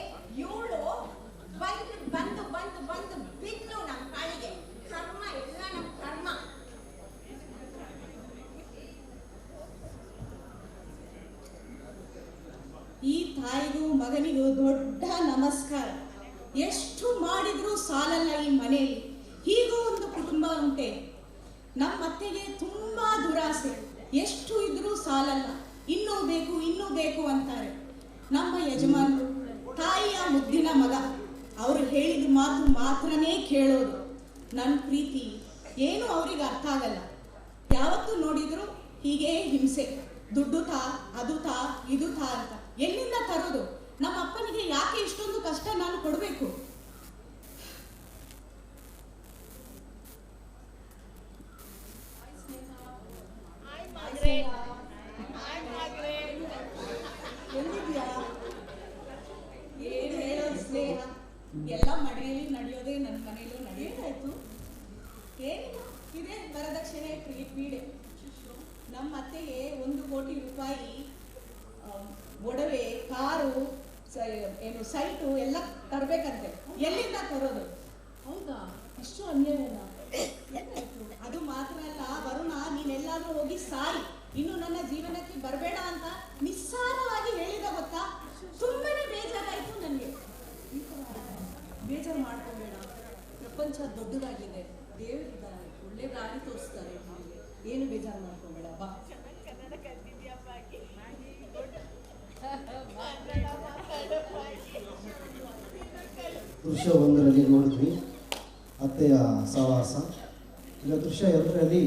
ಇವಳು ಬಂದು ಬಂದು ಬಂದು ಬಿದ್ದು ನಮ್ಮ ಕಾಳಿಗೆ. ಕರ್ಮ, ಎಲ್ಲ ನಮ್ಮ ಕರ್ಮ. ಈ ತಾಯಿಗೂ ಮಗನಿಗೂ ದೊಡ್ಡ ನಮಸ್ಕಾರ. ಎಷ್ಟು ಮಾಡಿದ್ರೂ ಸಾಲಲ್ಲ ಈ ಮನೆಯಲ್ಲಿ. ಹೀಗೂ ಒಂದು ಕುಟುಂಬ ಉಂಟೆ. ನಮ್ಮ ಅತ್ತೆಗೆ ತುಂಬಾ ದುರಾಸೆ. ಎಷ್ಟು ಇದ್ರೂ ಸಾಲಲ್ಲ, ಇನ್ನೂ ಬೇಕು ಇನ್ನೂ ಬೇಕು ಅಂತಾರೆ. ನಮ್ಮ ಯಜಮಾನರು ತಾಯಿಯ ಮುದ್ದಿನ ಮಗ. ಅವರು ಹೇಳಿದ ಮಾತು ಮಾತ್ರನೇ ಕೇಳೋದು. ನನ್ನ ಪ್ರೀತಿ ಏನು ಅವರಿಗೆ ಅರ್ಥ ಆಗಲ್ಲ. ಯಾವತ್ತೂ ನೋಡಿದ್ರು ಹೀಗೆ ಹಿಂಸೆ. ದುಡ್ಡು ತಾ, ಅದು ತಾ, ಇದು ತಾ ಅಂತ. ಎಲ್ಲಿಂದ ತರೋದು? ನಮ್ಮ ಅಪ್ಪನಿಗೆ ಯಾಕೆ ಇಷ್ಟೊಂದು ಕಷ್ಟ ನಾನು ಕೊಡಬೇಕು? ಎಲ್ಲಿದ್ಯಾ? ಏನ್ ಹೇಳೋದು ಸ್ನೇಹ? ಎಲ್ಲ ಮನೆಯಲ್ಲಿ ನಡೆಯೋದೇ ನನ್ನ ಮನೆಯಲ್ಲೂ ನಡೆಯೋದಾಯ್ತು. ಏನಿಲ್ಲ, ಇದೇ ವರದಕ್ಷಿಣೆ ಪೀಡೆ. ನಮ್ಮ ಅತ್ತೆಗೆ 1 ಕೋಟಿ ರೂಪಾಯಿ ಒಡವೆ, ಕಾರು, ಏನು ಸೈಟು ಎಲ್ಲ ತರಬೇಕಂತೆ. ಎಲ್ಲಿಂದ ತರೋದು? ಹೌದಾ? ಇಷ್ಟು ಅನ್ಯಾಯನ? ಅದು ಮಾತ್ರ ಅಲ್ಲ ವರುಣ, ನೀನೆಲ್ಲಾದ್ರೂ ಹೋಗಿ ಸಾಯಿ, ಇನ್ನು ನನ್ನ ಜೀವನಕ್ಕೆ ಬರಬೇಡ ಅಂತ ನಿಸ್ಸಾರವಾಗಿ ಹೇಳಿದ ಗೊತ್ತಾ? ತುಂಬಾನೇ ಬೇಜಾರಾಯ್ತು ನನಗೆ. ಬೇಜಾರು ಮಾಡ್ಕೋಬೇಡ. ಪ್ರಪಂಚ ದೊಡ್ಡದಾಗಿದೆ, ದೇವರಿದ್ದಾರೆ, ಒಳ್ಳೆ ದಾರಿ ತೋರಿಸ್ತಾರೆ. ಏನು ಬೇಜಾರು ಮಾಡ್ಕೋಬೇಡ, ಬಾ. ದೃಶ್ಯ 1ರಲ್ಲಿ ನೋಡಿದ್ವಿ ಅತ್ತೆಯ ಸಹವಾಸ. ಈಗ ದೃಶ್ಯ 2ರಲ್ಲಿ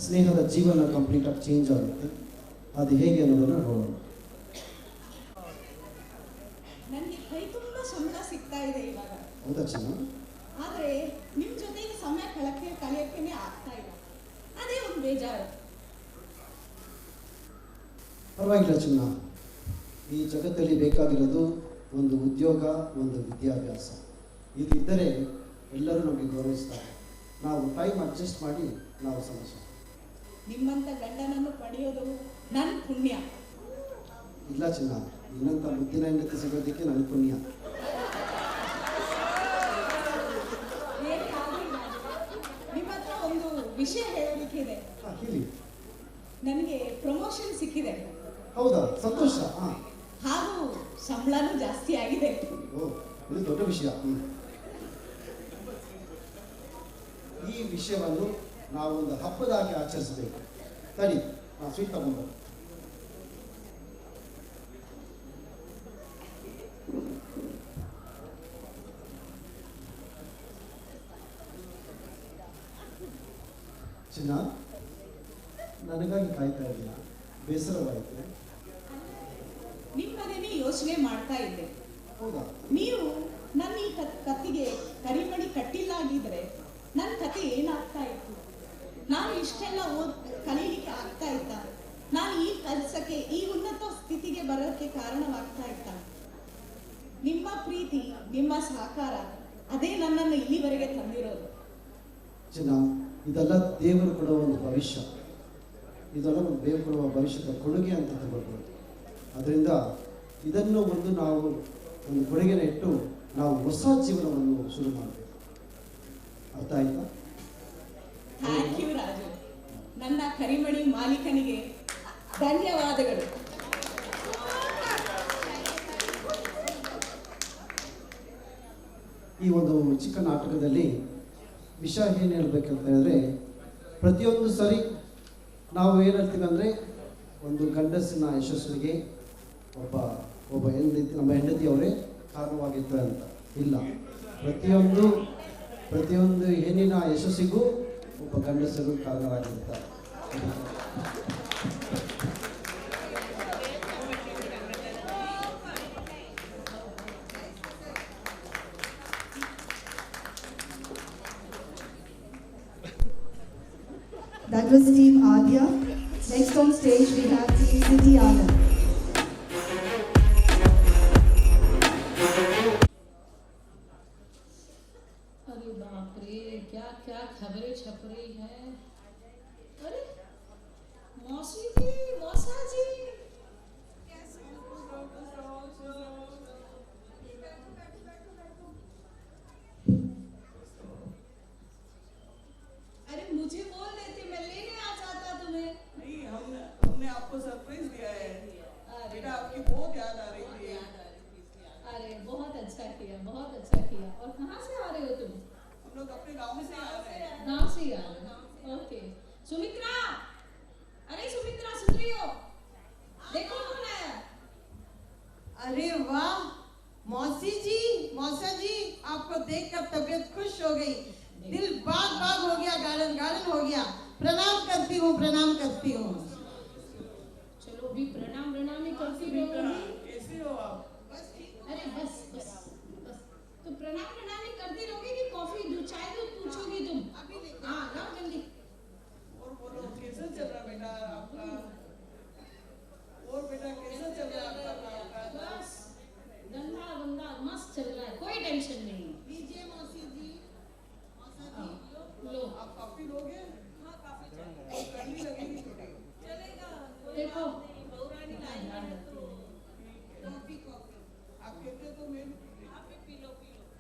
ಸ್ನೇಹದ ಜೀವನ ಕಂಪ್ಲೀಟಾಗಿ ಚೇಂಜ್ ಆಗುತ್ತೆ. ಅದು ಹೇಗೆ ಅನ್ನೋದನ್ನು ನೋಡೋಣ. ನನಗೆ ಕೈ ತುಂಬ ಸಂಬಳ ಸಿಗ್ತಾ ಇದೆ ಇವಾಗ. ಹೌದಾ ಚೆನ್ನ? ಆದರೆ ನಿಮ್ಮ ಜೊತೆಗೆ ಸಮಯ ಕಳೆಯೋಕ್ಕೇನೆ ಆಗ್ತಾ ಇಲ್ಲ. ಅದೇ ಒಂದು ಬೇಜಾರು. ಪರವಾಗಿಲ್ಲ ಚಿನ್ನ, ಈ ಜಗತ್ತಲ್ಲಿ ಬೇಕಾಗಿರೋದು ಒಂದು ಉದ್ಯೋಗ, ಒಂದು ವಿದ್ಯಾಭ್ಯಾಸ. ಇದಿದ್ದರೆ ಎಲ್ಲರೂ ನಮಗೆ ಗೌರವಿಸ್ತಾರೆ. ನಾವು ಟೈಮ್ ಅಡ್ಜಸ್ಟ್ ಮಾಡಿ ನಾವು ಸಮಸ್ಯೆ. ನಿಮ್ಮಂಥ ಗಂಡನನ್ನು ಪಡೆಯೋದು ನನ್ನ ಪುಣ್ಯ. ಇಲ್ಲ ಚಿನ್ನ, ಇನ್ನಂಥ ಮುದ್ದಿನ ಹೆಂಡತಿ ಸಿಗೋದಕ್ಕೆ ನನ್ನ ಪುಣ್ಯ. ನಿಮ್ಮ ಹತ್ರ ಒಂದು ವಿಷಯ ಹೇಳೋದಕ್ಕಿದೆ. ಹೇಳಿ. ನನಗೆ ಪ್ರಮೋಷನ್ ಸಿಕ್ಕಿದೆ. ಹೌದಾ? ಸಂತೋಷ. ಹಾಗೂ ಸಂಬಳನೂ ಜಾಸ್ತಿ ಆಗಿದೆ. ಓ, ಇದು ದೊಡ್ಡ ವಿಷಯ. ಈ ವಿಷಯವನ್ನು ನಾವು ಒಂದು ಹಬ್ಬದಾಗಿ ಆಚರಿಸಬೇಕು. ಸರಿ, ನಾವು ಸ್ವೀಟ್ ತಗೊಂಡು ಚಿನ್ನ, ನನಗಾಗಿ ಕಾಯ್ತಾ ಇದೆಯಾ? ಬೇಸರವಾಯಿತು? ನಿಮ್ಮನ್ನೇ ಯೋಚನೆ ಮಾಡ್ತಾ ಇದ್ದೆ. ಹೌದಾ? ನೀವು ನನ್ನ ಈ ಕತ್ತಿಗೆ ಕರಿಮಣಿ ಕಟ್ಟಿಲ್ಲ ಆಗಿದ್ರೆ ನನ್ನ ಕತೆ ಏನಾಗ್ತಾ ಇತ್ತು? ನಾನು ಇಷ್ಟೆಲ್ಲ ಕಲೀಲಿಕ್ಕೆ ಆಗ್ತಾ ಇತ್ತ? ನಾನು ಈ ಕೆಲಸಕ್ಕೆ, ಈ ಉನ್ನತ ಸ್ಥಿತಿಗೆ ಬರೋಕ್ಕೆ ಕಾರಣವಾಗ್ತಾ ಇತ್ತ? ನಿಮ್ಮ ಪ್ರೀತಿ, ನಿಮ್ಮ ಸಹಕಾರ, ಅದೇ ನನ್ನನ್ನು ಇಲ್ಲಿವರೆಗೆ ತಂದಿರೋದು. ಚಿನ್ನ, ಇದೆಲ್ಲ ದೇವರು ಕೊಡುವ ಒಂದು ಭವಿಷ್ಯ. ಇದೆಲ್ಲ ಒಂದು ದೇವರು ಕೊಡುವ ಭವಿಷ್ಯದ ಕೊಡುಗೆ ಅಂತ ತಗೊಳ್ಬೋದು. ಅದರಿಂದ ಇದನ್ನು ಒಂದು ನಾವು ಒಂದು ಕೊಡುಗೆನ ಇಟ್ಟು ನಾವು ಹೊಸ ಜೀವನವನ್ನು ಶುರು ಮಾಡಬೇಕು. ಅರ್ಥ ಆಯ್ತಾ? Thank you Raju. ನನ್ನ ಕರಿಮಣಿ ಮಾಲೀಕನಿಗೆ ಧನ್ಯವಾದಗಳು. ಈ ಒಂದು ಚಿಕ್ಕ ನಾಟಕದಲ್ಲಿ ವಿಷಯ ಏನು ಹೇಳಬೇಕಂತ ಹೇಳಿದ್ರೆ, ಪ್ರತಿಯೊಂದು ಸರಿ ನಾವು ಏನು ಹೇಳ್ತೀವಿ ಅಂದರೆ, ಒಂದು ಗಂಡಸಿನ ಯಶಸ್ಸಿಗೆ ಒಬ್ಬ ಹೆಂಡತಿ, ನಮ್ಮ ಹೆಂಡತಿಯವರೇ ಕಾರಣವಾಗಿರ್ತಾರೆ ಅಂತ ಇಲ್ಲ. ಪ್ರತಿಯೊಂದು ಹೆಣ್ಣಿನ ಯಶಸ್ಸಿಗೂ ಒಬ್ಬ ಗಂಡಸರು ಕಾರಣರಾಗಿರ್ತಾರೆ. That was Team Adya. Next on stage we have Team City Anand. अरे बाप रे, क्या क्या खबरें छप रही है। अरे मौसी जी, मौसा जी, अरे मुझे बोल देते, मैं लेने आ जाता तुम्हें। नहीं, हमने आपको सरप्राइज दिया है। बेटा, आपकी बहुत याद आ रही थी। अरे बहुत अच्छा किया, बहुत अच्छा किया। और कहाँ से आ रहे हो तुम? हम लोग अपने गांव से आ रहे हैं। गाँव से आ रहे हो? ओके। सुमित्रा, अरे सुमित्रा सुन रही हो? देखो कौन आया। अरे वाह मौसी जी, मौसा जी, आपको देखकर तबीयत खुश हो गई, दिल बाग बाग हो गया, गार्डन गार्डन हो गया। प्रणाम करती हूँ, प्रणाम करती हूँ। चलो भी प्रणाम प्रणाम ही करती रहोगी। कैसी हो आप? अरे बस बस बस, तो प्रणाम प्रणाम ही करती रहोगी कि कॉफी दूध, चाय दूध पूछोगी तुम? हाँ लाओ जल्दी। और बोलो, कैसा चल रहा बेटा आपका? और बेटा कैसा चल रहा है आपका? बस गंदा गंदा मस्त चल रहा है, कोई टेंशन नहीं। लीजिए मौसी जी, मौसा जी, लो आप काफी लोगे? हाँ काफी ठंडी लगेगी थोड़ी। चलेगा। देखो बहुरानी लाई कॉफी कॉफी आप कहते तो मैं आप भी पी लो।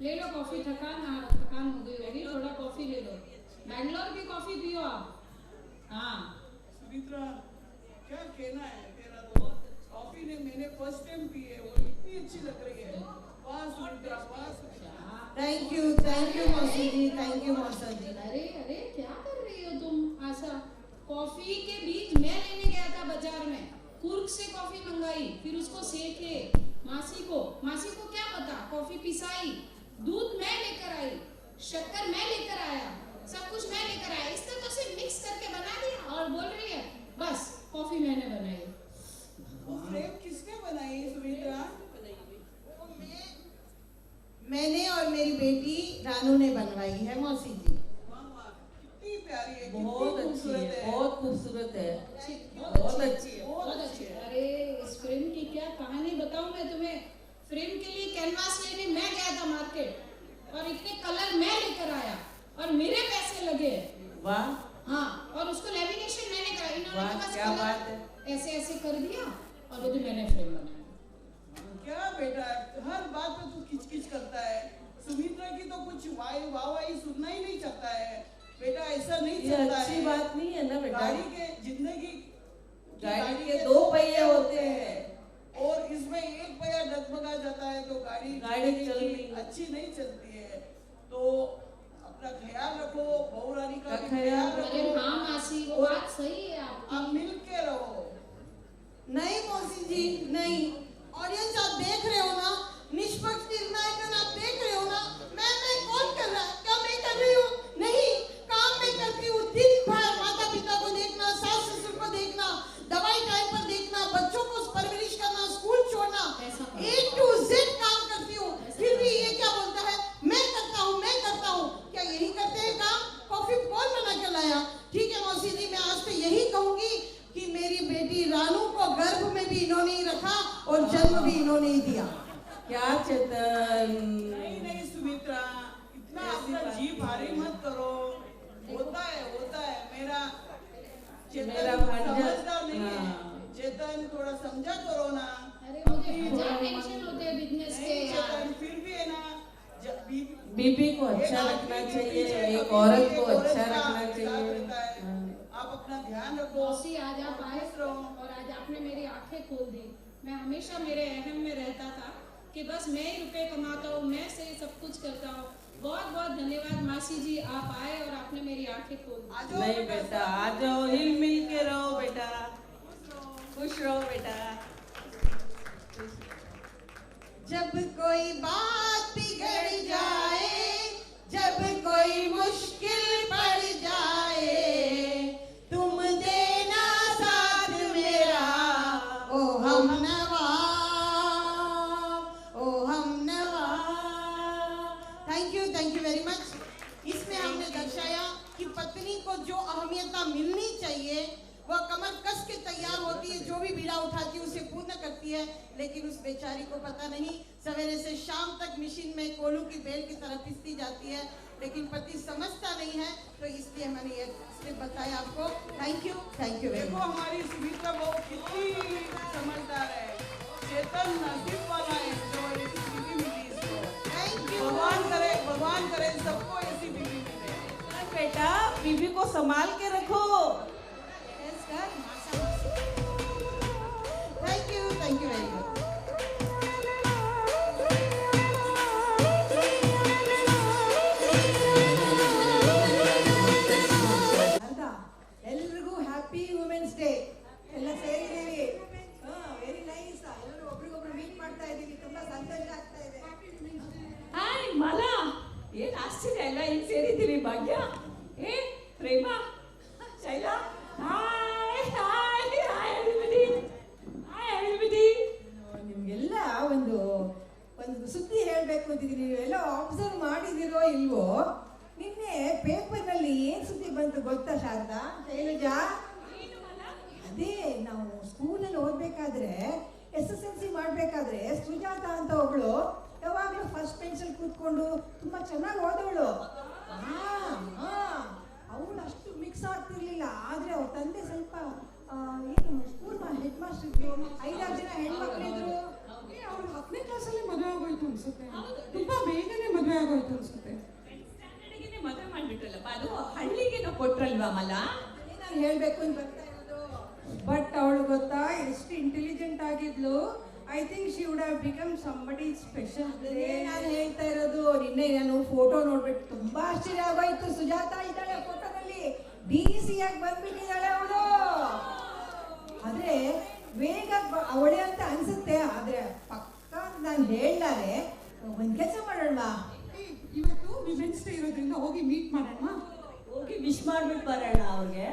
ले लो कॉफी, थकान हो गई होगी, थोड़ा कॉफी ले लो। बैंगलोर की कॉफी पियो आप। हाँ सुमित्रा, क्या कहना है तेरा? तो कॉफी ने मैंने फर्स्ट टाइम पी है, वो इतनी अच्छी लग रही है। वाह सुमित्रा, वाह सुमित्रा। थैंक यू मौसी जी, थैंक यू मौसा जी। अरे अरे क्या कर रही हो तुम आशा? कॉफी के बीज मैं लेने गया था बाजार में, कुर्ग से कॉफी मंगाई, फिर उसको सेके, मासी को क्या पता, कॉफी पिसाई, दूध मैं लेकर आई, शक्कर मैं लेकर आया, सब कुछ मैं लेकर आया, इस तरह से मिक्स करके बना दिया और बोल रही है बस कॉफी मैंने बनाई। वो फ्रेम किसने बनाई है सुमित्रा? मैंने और मेरी बेटी रानू ने बनवाई है मौसी जी। कितनी प्यारी है, बहुत कितनी अच्छी खूबसूरत है, बहुत खूबसूरत है, बहुत अच्छी है, बहुत अच्छी है। अरे इस फ्रेम की क्या कहानी बताऊं मैं तुम्हें। फ्रेम के लिए कैनवास लेने मैं गया था मार्केट और इतने कलर मैं लेकर आया और मेरे पैसे लगे। वाह हाँ, और उसको लेमिनेशन मैंने करा, इन्होंने वाह, तो बस क्या कलर बात है। ऐसे ऐसे कर दिया और वो मैंने फ्रेम बनाया। क्या बेटा, हर बात पे तू किचकिच करता है। सुमित्रा की तो कुछ वाह सुनना ही नहीं चाहता है बेटा, ऐसा नहीं ये चलता अच्छी है। बात नहीं है ना बेटा। गाड़ी के जिंदगी गाड़ी के दो पहिए होते हैं और इसमें एक पहिया डगमगा जाता है तो गाड़ी अच्छी नहीं चलती है। तो अपना ख्याल रखो, बहुरानी का भी ख्याल अरे रखो। हाँ मासी, वो बात सही है आपकी। आप मिल के रहो। नहीं मौसी जी नहीं, ऑडियंस आप देख रहे हो ना, निष्पक्ष निर्णायक आप देख रहे हो ना, मैं कौन कर रहा है? क्या मैं कर रही हूँ? नहीं, काम मैं करती हूँ दिन भर। जी भारी मत करो, होता है मेरा मेरा चेतन भांजा- समझदार नहीं है। चेतन थोड़ा समझा करो ना। अरे मुझे हजार टेंशन होते हैं बिजनेस के नहीं, यार। चेतन फिर भी है ना, बीबी को अच्छा रखना चाहिए, एक औरत को अच्छा रखना चाहिए। आप अपना ध्यान रखो। मौसी आज आप आए और आज आपने मेरी आंखें खोल दी। मैं हमेशा मेरे अहम में रहता था कि बस मैं ही रुपए कमाता हूँ, मैं से ही सब कुछ करता हूँ। बहुत बहुत धन्यवाद मासी जी, आप आए और आपने मेरी आंखें खोल दी। नहीं बेटा, आ जाओ, हिल मिल के रहो बेटा, खुश रहो बेटा। जब कोई बात बिगड़ जाए, जब कोई मुश्किल पड़ जाए, तुम देना साथ मेरा, ओ हमनवा, ओ हमनवा। Thank you very much. इसमें हमने दर्शाया कि पत्नी को जो अहमियत मिलनी चाहिए वह कमर कस के तैयार होती है, जो भी बीड़ा उठाती है उसे पूर्ण करती है, लेकिन उस बेचारी को पता नहीं सवेरे से शाम तक मशीन में कोलू की बेल की तरह पिसती जाती है, लेकिन पति समझता नहीं है। तो इसलिए मैंने ये स्टेप बताया आपको। थैंक यू देखो हमारी सुमित्रा बहू कितनी समझदार है। चेतन नसीब वाला है जो ऐसी बीवी मिली इसको। Thank you. भगवान करे सबको ऐसी बीवी मिले। बेटा, बीबी को संभाल के रखो। Thank you very much. ಎಲ್ರಿಗೂ ಹ್ಯಾಪಿ ವುಮೆನ್ಸ್ ಡೇ. ಎಲ್ಲ ಸೇರಿದ್ದೀವಿ. Very nice. ಎಲ್ಲರೂ ಒಬ್ರಿಗೊಬ್ರು ಮೀಟ್ ಮಾಡ್ತಾ ಇದ್ದೀವಿ. ತುಂಬಾ ಸಂತೋಷ ಆಗ್ತಾ ಇದೆ. ಹಾಯ್ ಮಾಲಾ, ಏನ್ ಆಶ್ಚರ್ಯ, ಎಲ್ಲ ಇಲ್ಲಿ ಸೇರಿದ್ದೀವಿ. ಭಾಗ್ಯ, ಏ Prema, Shaila, hi hi hi everybody, hi everybody. ನಿಮ್ಗೆಲ್ಲ ಒಂದು ಸುದ್ದಿ ಹೇಳಬೇಕು ಅಂತಿದ್ದೀನಿ. ನೀವೆಲ್ಲ ಅಬ್ಸರ್ವ್ ಮಾಡಿದಿರೋ ಇಲ್ವೋ? ನಿನ್ನೆ ಪೇಪರ್ನಲ್ಲಿ ಏನ್ ಸುದ್ದಿ ಬಂತು ಗೊತ್ತಾ ಶಾರದಾ, ಶೈಲಜಾ? ಅದೇ ನಾವು ಸ್ಕೂಲಲ್ಲಿ ಓದ್ಬೇಕಾದ್ರೆ SSLC ಮಾಡ್ಬೇಕಾದ್ರೆ ಸುಜಾತ ಅಂತ ಒಬ್ಳು ಯಾವಾಗಲೂ ಫಸ್ಟ್ ಬೆಂಚಲ್ಲಿ ಕೂತ್ಕೊಂಡು ತುಂಬಾ ಚೆನ್ನಾಗಿ ಓದೋಳು. ಅವಳು ಅಷ್ಟು ಮಿಕ್ಸ್ ಆಗ್ತಿರ್ಲಿಲ್ಲ. ಆದ್ರೆ ಅವ್ರ ತಂದೆ ಸ್ವಲ್ಪ ಏನು ಸ್ಕೂಲ್ ಹೆಡ್ ಮಾಸ್ಟರ್ ಇದ್ರು, 5-6 ಜನ ಹೆಣ್ಮಕ್ಳಿದ್ರು. ಅವ್ಳು 10ನೇ ಕ್ಲಾಸಲ್ಲಿ ಮದುವೆ ಆಗೋಯ್ತು ಅನ್ಸುತ್ತೆ. ತುಂಬಾ ಬೇಗನೆ ಮದುವೆ ಆಗೋಯ್ತು ಅನ್ಸುತ್ತೆ. ಮದುವೆ ಮಾಡ್ಬಿಟ್ರಲ್ಲಪ್ಪ, ಅದು ಹಳ್ಳಿಗೇನೋ ಕೊಟ್ರಲ್ವಾ ಮಲ್ಲ? ನಾನು ಹೇಳ್ಬೇಕು ಅಂತ ಬರ್ತಾ ಇರೋದು. ಬಟ್ ಅವಳು ಗೊತ್ತಾ ಎಷ್ಟು ಇಂಟೆಲಿಜೆಂಟ್ ಆಗಿದ್ಲು. I think she would have become somebody special. ನಾನು ಹೇಳ್ತಾ ಇರೋದು. ನಿನ್ನೆ ನಾನು ಫೋಟೋ ನೋಡ್ಬಿಟ್ಟು ತುಂಬಾ ಆಶ್ಚರ್ಯ ಆಗೋಯ್ತು. ಸುಜಾತ ಇದ್ದಾಳೆ ಫೋಟೋದಲ್ಲಿ, DC ಆಗಿ ಬಂದ್ಬಿಟ್ಟಿದ್ದಾಳೆ ಅವಳು. ಆದ್ರೆ ಬೇಗ ಅವಳೆ ಅಂತ ಅನ್ಸುತ್ತೆ, ಆದ್ರೆ ಪಕ್ಕ ನಾನು ಹೇಳ್ಲಾರೆ. ಒಂದ್ ಕೆಲಸ ಮಾಡೋಣ, ಇವತ್ತು ವಿಮೆನ್ಸ್ ಡೇ ಇರೋದ್ರಿಂದ ಹೋಗಿ ಮೀಟ್ ಮಾಡೋಣ. ಹೋಗಿ ವಿಶ್ ಮಾಡ್ಬಿಟ್ಟು ಬರೋಣ ಅವ್ರಿಗೆ.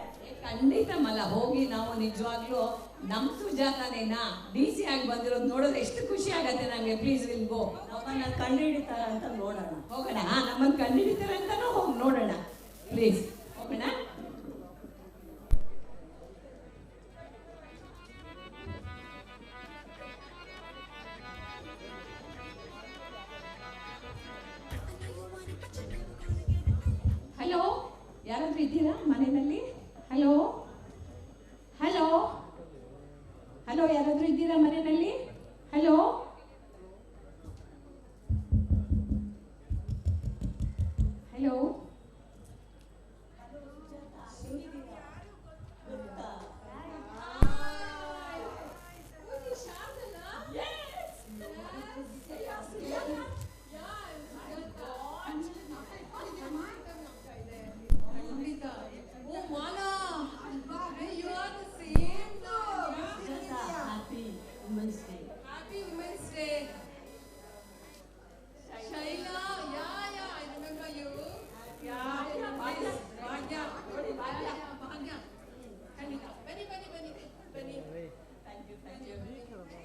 ಖಂಡಿತ ಮಲ್ಲ, ಹೋಗಿ ನಾವು ನಿಜವಾಗ್ಲೂ ನಮ್ಮ ಸುಜಾತನೇನಾ DC ಆಗಿ ಬಂದಿರೋದು ನೋಡೋದು ಎಷ್ಟು ಖುಷಿ ಆಗತ್ತೆ ನಮಗೆ. Please will go. ನಮ್ಮನ್ನ ಕಂಡು ಹಿಡಿತಾರ ಅಂತ ನೋಡೋಣ, ಹೋಗೋಣ. ನಮ್ಮನ್ನು ಕಂಡು ಹಿಡಿತಾರೆ ಅಂತಾನೂ ಹೋಗಿ ನೋಡೋಣ. ಪ್ಲೀಸ್ ಹೋಗೋಣ. ಹಲೋ, ಯಾರಾದ್ರೂ ಇದ್ದೀರಾ ಮನೆಯಲ್ಲಿ? ಹಲೋ ಹಲೋ ಹಲೋ, ಯಾರಾದ್ರೂ ಇದ್ದೀರಾ ಮನೆಯಲ್ಲಿ? Hello hello.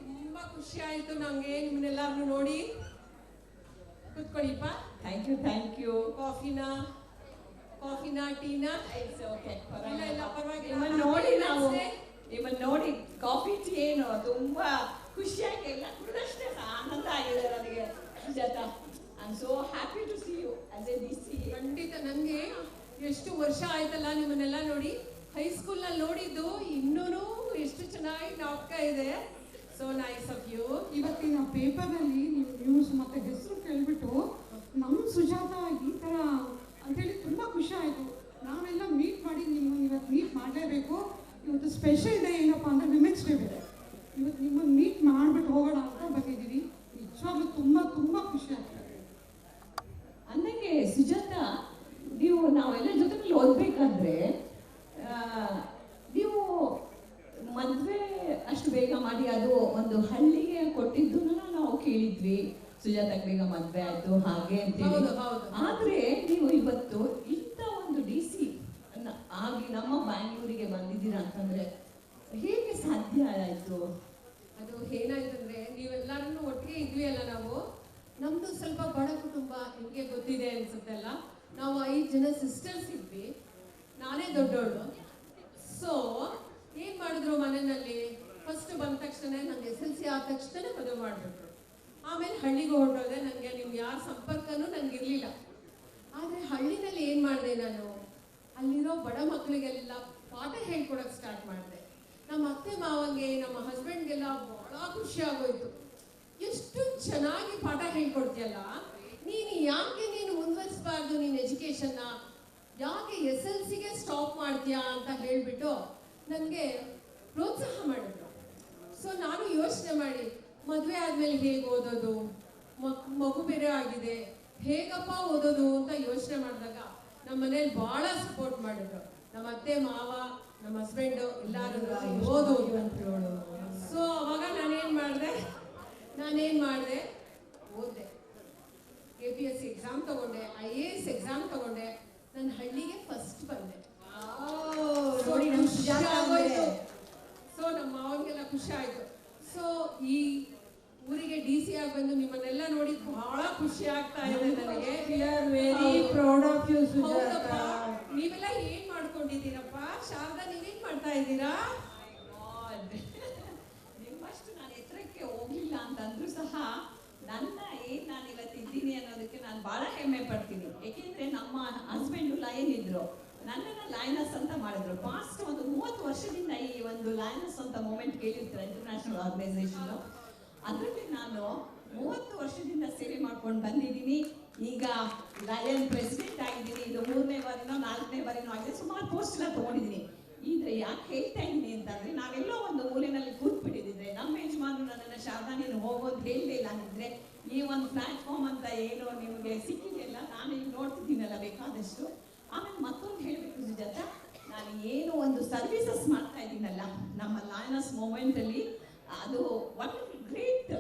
ತುಂಬಾ ಖುಷಿ ಆಯ್ತು ನಂಗೆ ನಿಮ್ಮನ್ನೆಲ್ಲರನ್ನು ನೋಡಿ. ಕುತ್ಕೊಳ್ಳಿಪ್ಪ. Thank you. ಕಾಫಿನಾ ಟೀನಾ? ಪರವಾಗಿಲ್ಲ. ಪರವಾಗಿಲ್ಲ. ನಿಮ್ಮನ್ನು ನೋಡಿ ಕಾಫಿ ಟೀ ಏನು ತುಂಬಾ ಖುಷಿಯಾಗಿ ಎಲ್ಲ ಕುಡಿದಷ್ಟೇ ಆನಂದ ಆಗಿದೆ ನನಗೆ. Sujata, I'm so happy to see you as a DC. ಖಂಡಿತ ನನಗೆ ಎಷ್ಟು ವರ್ಷ ಆಯ್ತಲ್ಲ ನಿಮ್ಮನ್ನೆಲ್ಲ ನೋಡಿ. ಹೈಸ್ಕೂಲ್ನಲ್ಲಿ ನೋಡಿದ್ದು ಇನ್ನೂ ಎಷ್ಟು ಚೆನ್ನಾಗಿ ಜ್ಞಾಪಕ ಇದೆ. So nice of you. ಇವತ್ತಿನ ಪೇಪರ್ನಲ್ಲಿ ನೀವು ನ್ಯೂಸ್ ಮತ್ತು ಹೆಸರು ಕೇಳಿಬಿಟ್ಟು ನಮ್ಮ ಸುಜಾತ ಈ ಥರ ಅಂತೇಳಿ ತುಂಬ ಖುಷಿ ಆಯಿತು. ನಾವೆಲ್ಲ ಮೀಟ್ ಮಾಡಿ ನಿಮ್ಮನ್ನು ಇವತ್ತು ಮೀಟ್ ಮಾಡಲೇಬೇಕು. ಇವತ್ತು ಸ್ಪೆಷಲ್ ಡೇ ಏನಪ್ಪ ಅಂದರೆ ವಿಮೆನ್ಸ್ ಡೇ ಬೇರೆ. ಇವತ್ತು ನಿಮ್ಮನ್ನು ಮೀಟ್ ಮಾಡಿಬಿಟ್ಟು ಹೋಗೋಣ ಅಂತ ಬಂದಿದ್ದೀವಿ. ನಿಜವಾಗ್ಲೂ ತುಂಬ ತುಂಬ ಖುಷಿ ಆಗ್ತದೆ. ಅಂದಂಗೆ ಸುಜಾತ, ನೀವು ನಾವೆಲ್ಲ ಜೊತೆಲಿ ಓದಬೇಕಾದ್ರೆ ನೀವು ಮದುವೆ ಅಷ್ಟು ಬೇಗ ಮಾಡಿ ಅದು ಒಂದು ಹಳ್ಳಿಗೆ ಕೊಟ್ಟಿದ್ದನ್ನು ನಾವು ಕೇಳಿದ್ವಿ. ಸುಜಾತಕ್ಕೆ ಬೇಗ ಮದುವೆ ಆಯಿತು ಹಾಗೆ ಅಂತೇಳಿ. ಆದರೆ ನೀವು ಇವತ್ತು ಇಂಥ ಒಂದು DC ಆಗಿ ನಮ್ಮ ಬ್ಯಾಂಗ್ಳೂರಿಗೆ ಬಂದಿದ್ದೀರಾ ಅಂತಂದರೆ ಹೇಗೆ ಸಾಧ್ಯ ಆಯಿತು? ಅದು ಏನಾಯ್ತಂದ್ರೆ ನೀವೆಲ್ಲರೂ ಒಟ್ಟಿಗೆ ಇದ್ವಿ ಅಲ್ಲ ನಾವು. ನಮ್ಮದು ಸ್ವಲ್ಪ ಬಡ ಕುಟುಂಬ, ನಿಮಗೆ ಗೊತ್ತಿದೆ ಅನ್ಸುತ್ತಲ್ಲ. ನಾವು 5 ಜನ ಸಿಸ್ಟರ್ಸ್ ಇದ್ವಿ, ನಾನೇ ದೊಡ್ಡವಳು. ಸೊ ಏನು ಮಾಡಿದ್ರು ಮನೆಯಲ್ಲಿ, ಫಸ್ಟ್ ಬಂದ ತಕ್ಷಣ ನನಗೆ SLC ಆದ ತಕ್ಷಣ ಮದುವೆ ಮಾಡಿಬಿಟ್ರು. ಆಮೇಲೆ ಹಳ್ಳಿಗೆ ಹೊರಟೋದೆ. ನನಗೆ ನೀವು ಯಾರ ಸಂಪರ್ಕನೂ ನನಗಿರಲಿಲ್ಲ. ಆದರೆ ಹಳ್ಳಿನಲ್ಲಿ ಏನು ಮಾಡಿದೆ ನಾನು, ಅಲ್ಲಿರೋ ಬಡ ಮಕ್ಕಳಿಗೆಲ್ಲ ಪಾಠ ಹೇಳ್ಕೊಡೋಕ್ಕೆ ಸ್ಟಾರ್ಟ್ ಮಾಡಿದೆ. ನಮ್ಮ ಅತ್ತೆ ಮಾವಂಗೆ, ನಮ್ಮ ಹಸ್ಬೆಂಡ್ಗೆಲ್ಲ ಭಾಳ ಖುಷಿ ಆಗೋಯ್ತು. ಎಷ್ಟು ಚೆನ್ನಾಗಿ ಪಾಠ ಹೇಳ್ಕೊಡ್ತೀಯಲ್ಲ ನೀನು, ಯಾಕೆ ನೀನು ಮುಂದುವರಿಸಬಾರ್ದು ನೀನು ಎಜುಕೇಷನ್ನ, ಯಾಕೆ SLCಗೆ ಸ್ಟಾಪ್ ಮಾಡ್ತೀಯಾ ಅಂತ ಹೇಳಿಬಿಟ್ಟು ನನಗೆ ಪ್ರೋತ್ಸಾಹ ಮಾಡಿದ್ರು. ಸೊ ನಾನು ಯೋಚನೆ ಮಾಡಿ ಮದುವೆ ಆದಮೇಲೆ ಹೇಗೆ ಓದೋದು, ಮಗು ಬೇರೆ ಆಗಿದೆ, ಹೇಗಪ್ಪ ಓದೋದು ಅಂತ ಯೋಚನೆ ಮಾಡಿದಾಗ ನಮ್ಮ ಮನೇಲಿ ಭಾಳ ಸಪೋರ್ಟ್ ಮಾಡಿದ್ರು. ನಮ್ಮ ಅತ್ತೆ ಮಾವ, ನಮ್ಮ ಹಸ್ಬೆಂಡು ಎಲ್ಲರೂ ಓದೋದು ಅಂತ ಹೇಳೋದು. ಸೊ ಅವಾಗ ನಾನೇನು ಮಾಡಿದೆ, ಓದಿದೆ. APSC ಎಕ್ಸಾಮ್ ತಗೊಂಡೆ, IAS ಎಕ್ಸಾಮ್ ತಗೊಂಡೆ. ನಾನು ಹಳ್ಳಿಗೆ ಫಸ್ಟ್ ಬಂದೆ. ಸೊ ನಮ್ಮ ಮಾವನಿಗೆಲ್ಲ ಖುಷಿ ಆಯಿತು. ಸೊ ಈ ಊರಿಗೆ DC ಆಗಿ ಬಂದು ನಿಮ್ಮನ್ನೆಲ್ಲ ನೋಡಿ ಬಹಳ ಖುಷಿ ಆಗ್ತಾ ಇದೆ ನನಗೆ. Very proud of you Sujata. ನೀವೆಲ್ಲ ಏನ್ ಮಾಡ್ಕೊಂಡಿದ್ದೀರಪ್ಪ? ಶಾರದಾ, ನೀವೇನ್ ಮಾಡ್ತಾ ಇದ್ದೀರಾ? ನಿಮ್ಮಷ್ಟು ನಾನು ಎತ್ತರಕ್ಕೆ ಹೋಗ್ಲಿಲ್ಲ ಅಂತಂದ್ರೂ ಸಹ ನನ್ನ ನಾನು ಇವತ್ತಿದ್ದೀನಿ ಅನ್ನೋದಕ್ಕೆ ನಾನು ಭಾಳ ಹೆಮ್ಮೆ ಪಡ್ತೀನಿ. ಏಕೆಂದರೆ ನಮ್ಮ ಹಸ್ಬೆಂಡು ಲಯನ್ ಇದ್ರು, ನನ್ನನ್ನು ಲಯನಸ್ ಅಂತ ಮಾಡಿದ್ರು. ಪಾಸ್ಟ್ ಒಂದು 30 ವರ್ಷದಿಂದ ಈ ಒಂದು ಲಯನಸ್ ಅಂತ ಮೂಮೆಂಟ್ ಕೇಳಿರ್ತಾರೆ, ಇಂಟರ್ನ್ಯಾಷನಲ್ ಆರ್ಗನೈಸೇಷನ್. ಅದರಲ್ಲಿ ನಾನು 30 ವರ್ಷದಿಂದ ಸೇವೆ ಮಾಡ್ಕೊಂಡು ಬಂದಿದ್ದೀನಿ. ಈಗ ಲಯನ್ ಪ್ರೆಸಿಡೆಂಟ್ ಆಗಿದ್ದೀನಿ. ಇದು 3ನೇ ಬಾರಿನೋ 4ನೇ ಬಾರಿನೋ ಆಗಿದೆ. ಸುಮಾರು ಪೋಸ್ಟ್ ಎಲ್ಲ ತೊಗೊಂಡಿದ್ದೀನಿ. ಆದರೆ ಯಾಕೆ ಹೇಳ್ತಾ ಇದ್ದೀನಿ ಅಂತಂದರೆ, ನಾವೆಲ್ಲೋ ಒಂದು ಮೂಲೆಯಲ್ಲಿ ಕೂತ್ಬಿಟ್ಟಿದ್ದಿದ್ರೆ, ನಮ್ಮ ಯಜಮಾನರು ನನ್ನನ್ನು ಶಾರದಾ ನೀನು ಹೋಗೋದು ಹೇಳಲೇ ಇಲ್ಲ ಅಂದಿದ್ರೆ ಈ ಒಂದು ಪ್ಲ್ಯಾಟ್ಫಾರ್ಮ್ ಅಂತ ಏನೋ ನಿಮಗೆ ಸಿಕ್ಕಿದೆಯಲ್ಲ, ನಾನು ಈಗ ನೋಡ್ತಿದ್ದೀನಲ್ಲ ಬೇಕಾದಷ್ಟು. ಆಮೇಲೆ ಮತ್ತೊಂದು ಹೇಳಬೇಕು ಸುಜಾತ, ನಾನು ಏನು ಒಂದು ಸರ್ವಿಸಸ್ ಮಾಡ್ತಾ ಇದ್ದೀನಲ್ಲ ನಮ್ಮ ಲಯನಸ್ ಮೂಮೆಂಟಲ್ಲಿ, ಅದು ಒಂದು ಗ್ರೇಟ್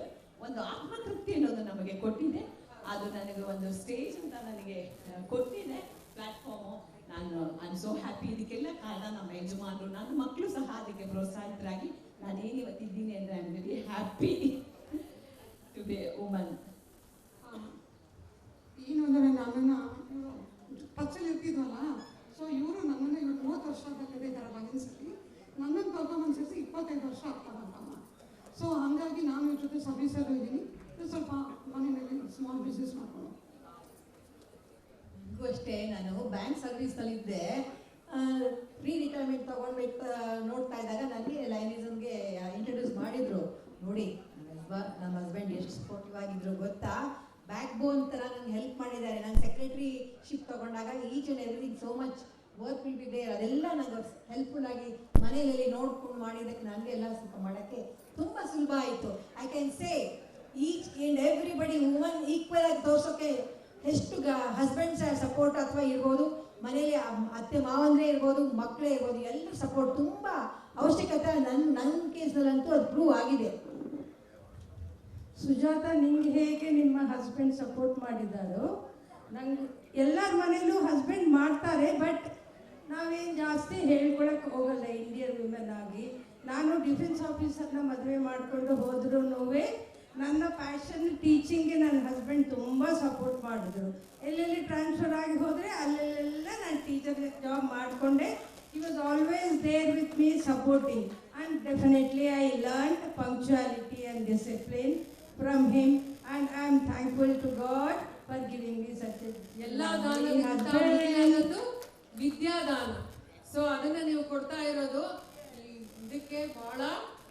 ಒಂದು ಆತ್ಮತೃಪ್ತಿ ಅನ್ನೋದು ನಮಗೆ ಕೊಟ್ಟಿದೆ. ಅದು ನನಗೆ ಒಂದು ಸ್ಟೇಜ್ ಅಂತ ನನಗೆ ಕೊಟ್ಟಿದೆ, ಪ್ಲ್ಯಾಟ್ಫಾರ್ಮು. ನಾನು ಐ ಆಮ್ ಸೋ ಹ್ಯಾಪಿ. ಇದಕ್ಕೆಲ್ಲ ಕಾರಣ ನಮ್ಮ ಯಜಮಾನರು, ನನ್ನ ಮಕ್ಕಳು ಸಹ ಅದಕ್ಕೆ ಪ್ರೋತ್ಸಾಹಿತರಾಗಿ ನಾನೇನು ಇವತ್ತಿದ್ದೀನಿ ಅಂದರೆ I am very happy to be a woman. ಏನು ಅಂದರೆ ನನ್ನನ್ನು ಪಚ್ಚಲ್ಲಿ ಇರ್ತಿದ್ವಲ್ಲ, ಸೊ ಇವರು ನನ್ನನ್ನು ಇವಾಗ 30 ವರ್ಷ ಆಗಲಿದೆ ಇದ್ದಾರೆ ಲಯನ್ಸಲ್ಲಿ. ನನ್ನನ್ನು ಕರ್ಕೊಂಬಂದು ಸೇರಿಸಿ 25 ವರ್ಷ ಆಗ್ತಾರಂತಮ್ಮ. ಸೊ ಹಾಗಾಗಿ ನಾನು ಇವ್ರ ಜೊತೆ ಸರ್ವಿಸಲ್ಲೂ ಇದ್ದೀನಿ. ಸ್ವಲ್ಪ ಮನೆಯಲ್ಲಿ ಸ್ಮಾಲ್ ಬಿಸ್ನೆಸ್ ಮಾಡ್ಕೊಂಡು. ನನಗೂ ಅಷ್ಟೇ, ನಾನು ಬ್ಯಾಂಕ್ ಸರ್ವಿಸ್ನಲ್ಲಿದ್ದೆ. ಪ್ರೀ ರಿಟೈರ್ಮೆಂಟ್ ತೊಗೊಂಡ್ಬೇಕು ನೋಡ್ತಾ ಇದ್ದಾಗ ನನಗೆ ಲಯನಿಸಮ್ಗೆ ಇಂಟ್ರೊಡ್ಯೂಸ್ ಮಾಡಿದರು. ನೋಡಿ ನಮ್ಮ ಹಸ್ಬೆಂಡ್ ಎಷ್ಟು ಸಪೋರ್ಟಿವ್ ಆಗಿದ್ರು ಗೊತ್ತಾ. ಬ್ಯಾಕ್ ಬೋನ್ ಥರ ನನಗೆ ಹೆಲ್ಪ್ ಮಾಡಿದ್ದಾರೆ. ನಾನು ಸೆಕ್ರೆಟ್ರಿಶಿಪ್ ತೊಗೊಂಡಾಗ each and everything so much work will be there. ಅದೆಲ್ಲ ನನಗೆ ಹೆಲ್ಪ್ಫುಲ್ ಆಗಿ ಮನೆಯಲ್ಲಿ ನೋಡ್ಕೊಂಡು ಮಾಡಿದ್ದಕ್ಕೆ ನನಗೆ ಎಲ್ಲ ಸ್ವಲ್ಪ ಮಾಡೋಕ್ಕೆ ತುಂಬ ಸುಲಭ ಆಯಿತು. I can say each and everybody woman equal ಆಗಿ ತೋರ್ಸೋಕ್ಕೆ ಎಷ್ಟು ಹಸ್ಬೆಂಡ್ಸ್ ಸಪೋರ್ಟ್ ಅಥವಾ ಇರ್ಬೋದು, ಮನೇಲಿ ಅತ್ತೆ ಮಾವಂದ್ರೆ ಇರ್ಬೋದು, ಮಕ್ಕಳೇ ಇರ್ಬೋದು, ಎಲ್ಲರ ಸಪೋರ್ಟ್ ತುಂಬ ಅವಶ್ಯಕತೆ. ನನ್ನ ಕೇಸ್ನಲ್ಲಂತೂ ಅದು ಪ್ರೂವ್ ಆಗಿದೆ. ಸುಜಾತ, ನಿಂಗೆ ಹೇಗೆ ನಿಮ್ಮ ಹಸ್ಬೆಂಡ್ ಸಪೋರ್ಟ್ ಮಾಡಿದ್ದಾರೋ, ನಂಗೆ ಎಲ್ಲರ ಮನೇಲೂ ಹಸ್ಬೆಂಡ್ ಮಾಡ್ತಾರೆ. ಬಟ್ ನಾವೇನು ಜಾಸ್ತಿ ಹೇಳ್ಕೊಳಕ್ಕೆ ಹೋಗಲ್ಲ ಇಂಡಿಯನ್ ವುಮೆನ್ ಆಗಿ. ನಾನು ಡಿಫೆನ್ಸ್ ಆಫೀಸರ್ನ ಮದುವೆ ಮಾಡಿಕೊಂಡು ಹೋದ್ರೂ ನನ್ನ ಪ್ಯಾಷನ್ ಟೀಚಿಂಗ್ಗೆ ನನ್ನ ಹಸ್ಬೆಂಡ್ ತುಂಬ ಸಪೋರ್ಟ್ ಮಾಡಿದ್ರು. ಎಲ್ಲೆಲ್ಲಿ ಟ್ರಾನ್ಸ್ಫರ್ ಆಗಿ ಹೋದರೆ ಅಲ್ಲೆಲ್ಲ ನಾನು ಟೀಚರ್ ಜಾಬ್ ಮಾಡಿಕೊಂಡೆ. He was always there with me supporting. And definitely I learned punctuality and discipline from him, and I am thankful to God for ಎಲ್ಲ ದಾನಕ್ಕಿಂತ ಮಿಗಿಲಾದದ್ದು ವಿದ್ಯಾದಾನ. ಸೊ ಅದನ್ನ ನೀವು ಕೊಡ್ತಾ ಇರೋದು ಇದಕ್ಕೆ ಬಹಳ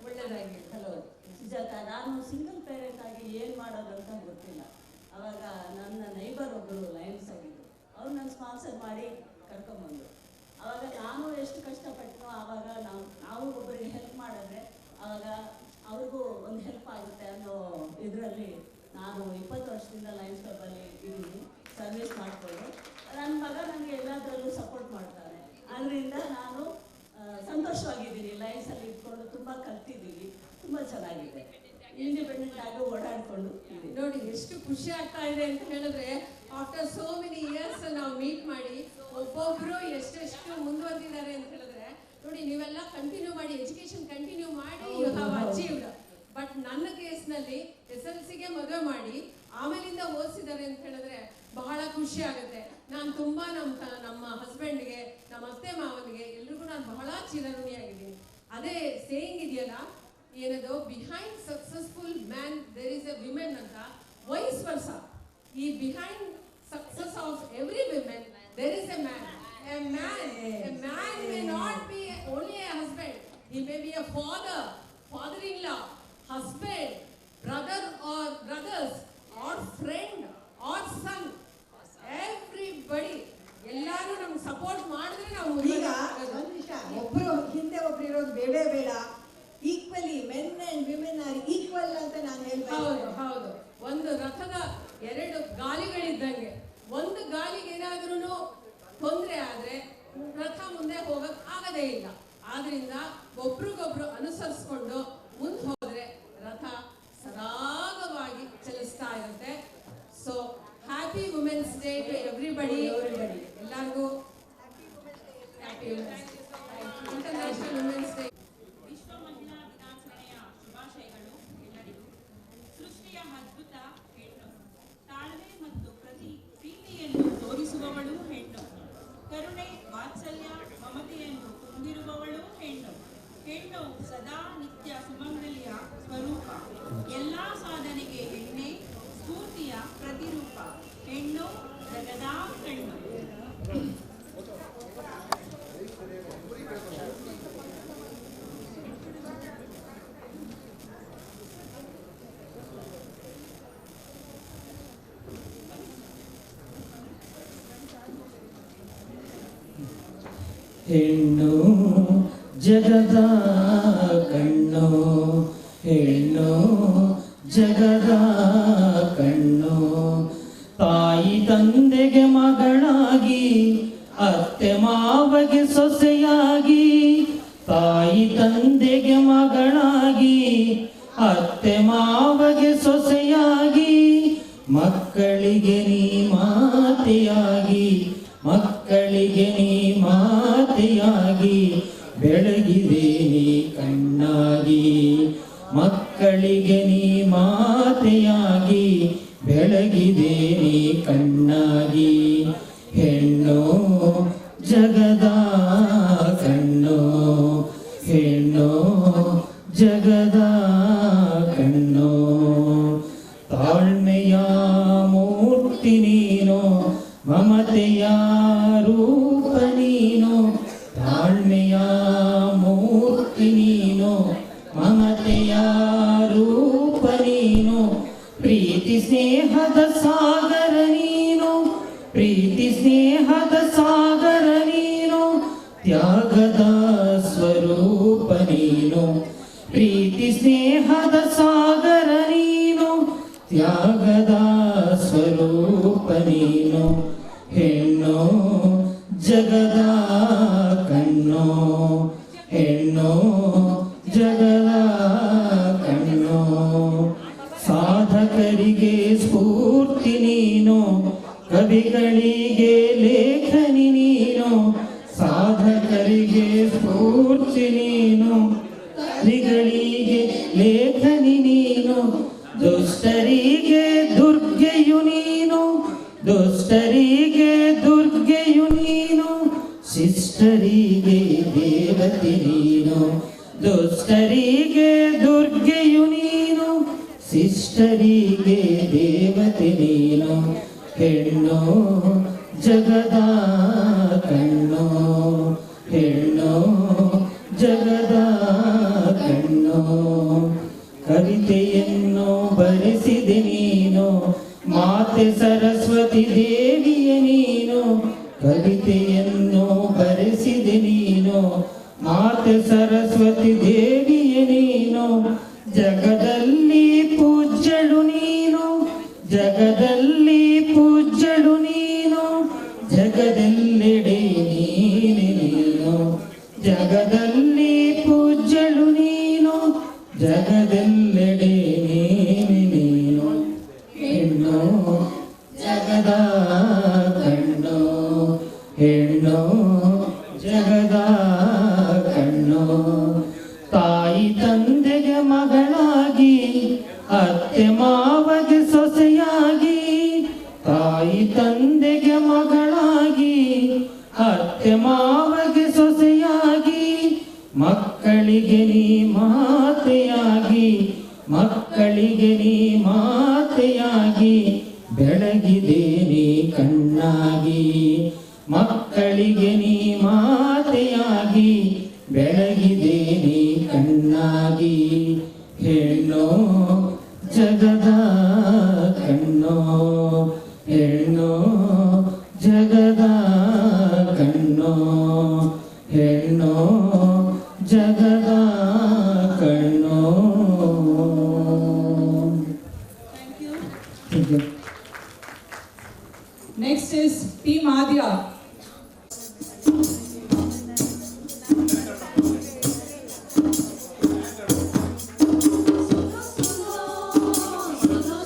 ಒಳ್ಳೆಯದಾಗಿದೆ. ಹಲೋ ಸುಜಾತ, ನಾನು ಸಿಂಗಲ್ ಪೇರೆಂಟ್ ಆಗಿ ಏನು ಮಾಡೋದು ಅಂತ ಗೊತ್ತಿಲ್ಲ. ಅವಾಗ ನನ್ನ ನೈಬರ್ ಒಬ್ಬರು ಲಯನ್ಸ್ ಆಗಿದ್ರು, ಅವ್ರು ನನ್ನ ಸ್ಪಾನ್ಸರ್ ಮಾಡಿ ಕರ್ಕೊಂಬಂದರು. ಆವಾಗ ನಾನು ಎಷ್ಟು ಕಷ್ಟಪಟ್ಟನೋ ಆವಾಗ ನಾವು ಒಬ್ಬರಿಗೆ ಹೆಲ್ಪ್ ಮಾಡಿದ್ರೆ ಆವಾಗ ಅವ್ರಿಗೂ ಒಂದು ಹೆಲ್ಪ್ ಆಗುತ್ತೆ ಅನ್ನೋ ಇದರಲ್ಲಿ ನಾನು 20 ವರ್ಷದಿಂದ ಲಯನ್ಸ್ ಕ್ಲಬ್ಬಲ್ಲಿ ಇದ್ದೀನಿ, ಸರ್ವಿಸ್ ಮಾಡಿಕೊಂಡು. ನನ್ನ ಮಗ ನನಗೆ ಎಲ್ಲದರಲ್ಲೂ ಸಪೋರ್ಟ್ ಮಾಡ್ತಾನೆ. ಅದರಿಂದ ನಾನು ಸಂತೋಷವಾಗಿದ್ದೀನಿ. ಲಯನ್ಸಲ್ಲಿ ಇಟ್ಕೊಂಡು ತುಂಬ ಕಲ್ತಿದ್ದೀವಿ, ತುಂಬ ಚೆನ್ನಾಗಿದೆ. ಇಂಡಿಪೆಂಡೆಂಟ್ ಆಗಿ ಓಡಾಡಿಕೊಂಡು ನೋಡಿ ಎಷ್ಟು ಖುಷಿ ಆಗ್ತಾ ಇದೆ ಅಂತ ಹೇಳಿದ್ರೆ, ಆಫ್ಟರ್ ಸೋ ಮೆನಿ ಇಯರ್ಸ್ ನಾವು ಮೀಟ್ ಮಾಡಿ ಒಬ್ಬೊಬ್ರು ಎಷ್ಟೆಷ್ಟು ಮುಂದುವರೆದಿದ್ದಾರೆ ಅಂತ ಹೇಳಿದ್ರೆ, ನೋಡಿ ನೀವೆಲ್ಲ ಕಂಟಿನ್ಯೂ ಮಾಡಿ, ಎಜುಕೇಶನ್ ಕಂಟಿನ್ಯೂ ಮಾಡಿ ಯು ಹ್ಯಾವ್ ಅಚೀವ್ಡ್. ಬಟ್ ನನ್ನ ಕೇಸ್ನಲ್ಲಿ SLCಗೆ ಮದುವೆ ಮಾಡಿ ಆಮೇಲಿಂದ ಓದಿಸಿದ್ದಾರೆ ಅಂತ ಹೇಳಿದ್ರೆ ಬಹಳ ಖುಷಿ ಆಗುತ್ತೆ. ನಾನು ತುಂಬ ನಮ್ಮ ಹಸ್ಬೆಂಡ್ಗೆ, ನಮ್ಮ ಅತ್ತೆ ಮಾವನಿಗೆ ಎಲ್ರಿಗೂ ನಾನು ಬಹಳ ಚಿರಋಣಿಯಾಗಿದ್ದೀನಿ. ಅದೇ ಸೇಯಿಂಗ್ ಇದೆಯಲ್ಲ ಏನದು, behind successful man there is a women ಅಂತ, ವೈಸ್ ವರ್ಸ. ಈ behind success of every women there is a man. A man may not be only a husband. He may be a father, father-in-law, husband, brother or brothers, or friend, or son. Everybody, ಎಲ್ಲರೂ ನಮ್ಗೆ support ಮಾಡಿದ್ರೆ ನಾವು ಈಗ ಒಂದು ನಿಮಿಷ, ಒಬ್ರು ಹಿಂದೆ ಒಬ್ರು ಇರೋದು ಬೇಡೇ ಬೇಡ. Equally men and women are equal ಅಂತ ನಾನು ಹೇಳ್ತೀನಿ. ಹೌದು. ಒಂದು ರಥದ 2 ಗಾಲಿಗಳಿದ್ದಂಗೆ, ಒಂದು ಗಾಲಿಗೆ ಏನಾದ್ರೂ ತೊಂದರೆ ಆದ್ರೆ ರಥ ಮುಂದೆ ಹೋಗಕ್ ಆಗದೇ ಇಲ್ಲ. ಆದ್ರಿಂದ ಒಬ್ರಿಗೊಬ್ರು ಅನುಸರಿಸ್ಕೊಂಡು ಮುಂದೆ ಹೋದ್ರೆ ರಥ ಸರಾಗವಾಗಿ ಚಲಿಸ್ತಾ ಇರುತ್ತೆ. So happy women's day to everybody. ಎಲ್ಲರಿಗೂ ಹ್ಯಾಪಿ ಇಂಟರ್ನ್ಯಾಷನಲ್ ವುಮೆನ್ಸ್ ಡೇ. ವಿಶ್ವ ಮಹಿಳಾ ದಿನಾಚರಣೆಯ ಶುಭಾಶಯಗಳು ಎಲ್ಲರಿಗೂ. ಸೃಷ್ಟಿಯ ಅದ್ಭುತ ಹೆಣ್ಣು, ತಾಳ್ಮೆ ಮತ್ತು ಪ್ರೀತಿಯನ್ನು ತೋರಿಸುವವಳು ಹೆಣ್ಣು, ಕರುಣೆ, ವಾತ್ಸಲ್ಯ, ಮಮತೆಯನ್ನು ಹೊಂದಿರುವವಳು ಹೆಣ್ಣು. ಹೆಣ್ಣು ಸದಾ ನಿತ್ಯ ಸುಮಂಗಲಿಯ ಸ್ವರೂಪ, ಎಲ್ಲ ಸಾಧನೆಗೆ ಹೆಣ್ಣೆ ಸ್ಫೂರ್ತಿಯ ಪ್ರತಿರೂಪ. ಹೆಣ್ಣು ಜಗದಾ ಕಣ್ಣು. ಹೆಣ್ಣು ಜಗದ ಕಣ್ಣು, ಹೆಣ್ಣು ಜಗದ ಕಣ್ಣು. ತಾಯಿ ತಂದೆಗೆ ಮಗಳಾಗಿ, ಅತ್ತೆ ಮಾವಗೆ ಸೊಸೆಯಾಗಿ. ತಾಯಿ ತಂದೆಗೆ ಮಗಳಾಗಿ, ಅತ್ತೆ ಮಾವಗೆ ಸೊಸೆಯಾಗಿ. ಮಕ್ಕಳಿಗೆ ನೀ ಮಾತೆಯಾಗಿ, ಮಕ್ಕಳಿಗೆ ನೀ ಮಾತೆಯಾಗಿ. ಬೆಳಗಿದೆ ನೀ ಕಣ್ಣಾಗಿ, ಮಕ್ಕಳಿಗೆ ನೀ ಮಾತೆಯಾಗಿ. ಬೆಳಗಿದೆ ನೀ ಕಣ್ಣಾಗಿ. ಹೆಣ್ಣು ಜಗದ ಕಣ್ಣು, ಹೆಣ್ಣು ಜಗದ ಕಣ್ಣು. ತಾಳ್ಮೆಯ ಮೂರ್ತಿ ನೀನು, ಮಮತೆಯ ರೂಪ ನೀನು. ತಾಳ್ಮೆಯ ಮೂರ್ತಿ ನೀನು, ಮಮತೆಯ ರೂಪ ನೀನು. ಪ್ರೀತಿ ಸ್ನೇಹದ ಸಾಗರ ನೀನು, ಪ್ರೀತಿ ಸ್ನೇಹದ ಸಾಗರ ನೀನು. ತ್ಯಾಗದ ಸ್ವರೂಪ ನೀನು, ಪ್ರೀತಿ ಸ್ನೇಹದ ಸಾಗರ ನೀನು. ತ್ಯಾಗದ ಸ್ವರೂಪ ನೀನು. ಹೆಣ್ಣು ಜಗದ ಕಣ್ಣು, ಹೆಣ್ಣು ಜಗದ ಕಣ್ಣು. ಸಾಧಕರಿಗೆ ಸ್ಫೂರ್ತಿ ನೀನು, ಕವಿಗಳಿಗೆ ಲೇಖನಿ ನೀನು. ಸಾಧಕರಿಗೆ ಸ್ಫೂರ್ತಿ ನೀನು, ಕವಿಗಳಿಗೆ ಲೇಖನಿ ನೀನು. ದುಷ್ಟರಿಗೆ ದುರ್ಗೆಯು ನೀನು, ದುಷ್ಟರಿಗೆ ದುರ್ಗೆಯು ನೀನು. ಶಿಷ್ಟರಿಗೆ ದೇವತೆ ನೀನು, ದುಷ್ಟರಿಗೆ ದುರ್ಗೆಯು ನೀನು. ಶಿಷ್ಟರಿಗೆ ದೇವತೆ ನೀನು. ಹೆಣ್ಣು ಜಗದ ಕಣ್ಣು, ಹೆಣ್ಣು ಜಗದ ಕಣ್ಣು. ಕವಿತೆಯನ್ನು ಬರೆಸಿದೆ ನೀನು, ಮಾತೆ ಸರಸ್ವತಿ ದೇವಿಯ ನೀನು. ಕವಿತೆಯನ್ನು ಬರೆಸಿದೆ ನೀನು, ಮಾತೆ ಸರಸ್ವತಿ ದೇವಿಯ ನೀನು. ಜಗದಲ್ಲಿ ಪೂಜ್ಯಳು ನೀನು, ಜಗದಲ್ಲಿ ಪೂಜ್ಯಳು ನೀನು. ಜಗದೆಲ್ಲೆಡೆ ನೀನೆ ನೀನು, ಜಗದಲ್ಲಿ ಪೂಜ್ಯಳು ನೀನು. ಜಗದೆಲ್ಲೆಡೆ ನೀನೆ ನೀನು. ಹೆಣ್ಣು ಜಗದ ಕಣ್ಣು, ಹೆಣ್ಣು ಜಗದ ಕಣ್ಣು. ತಾಯಿ ತಂದೆಗೆ ಮಗಳಾಗಿ, ಅತ್ತೆ ಮಾವಗೆ ಸೊಸೆಯಾಗಿ. ತಾಯಿ ತಂದೆಗೆ ಮಗಳಾಗಿ, ಅತ್ತೆ ಮಾವಗೆ ಸೊಸೆಯಾಗಿ. ಮಕ್ಕಳಿಗೆ ನೀ ಮಾತೆಯಾಗಿ, ಮಕ್ಕಳಿಗೆ ನೀ ಮಾತೆಯಾಗಿ. ಬೆಳಗಿದೆ ನೀ ಕಣ್ಣಾಗಿ, ಮಕ್ಕಳಿಗೆ ನೀ ಮಾತೆಯಾಗಿ. ಬೆಳಗಿದೆ ನೀ ಕಣ್ಣಾಗಿ. ಹೆಣ್ಣು ಜಗದ ಕಣ್ಣು, ಹೆಣ್ಣು ಜಗದ ಕಣ್ಣು, ಹೆಣ್ಣು ಜಗದ ಕಣ್ಣು. Thank you. Next is Team Adya. सुनो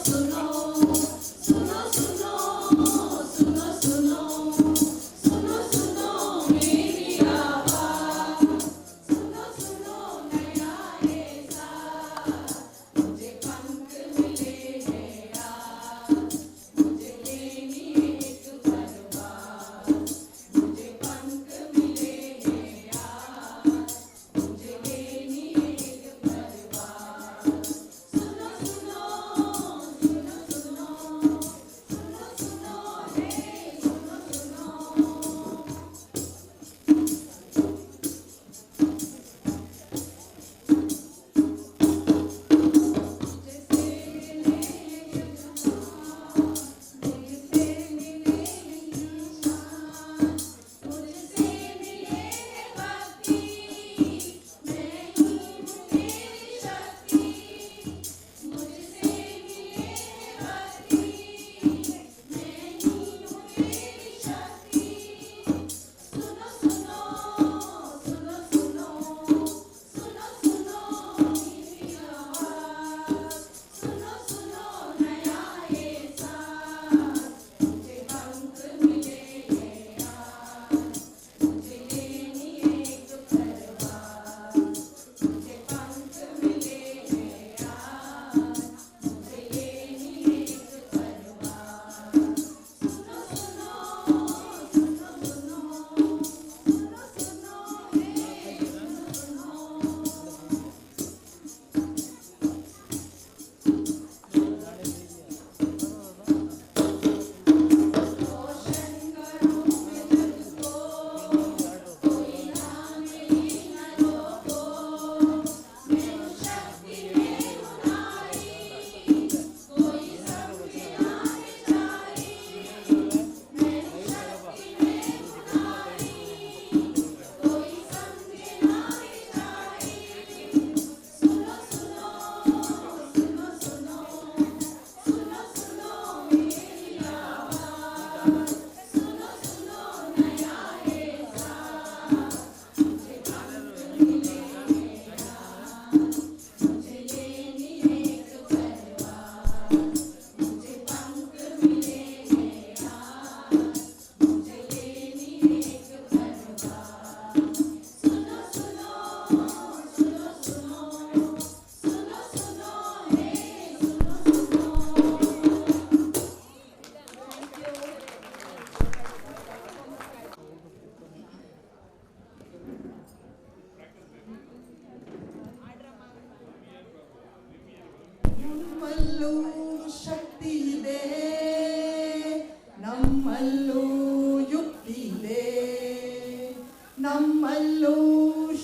ನಮ್ಮಲ್ಲೂ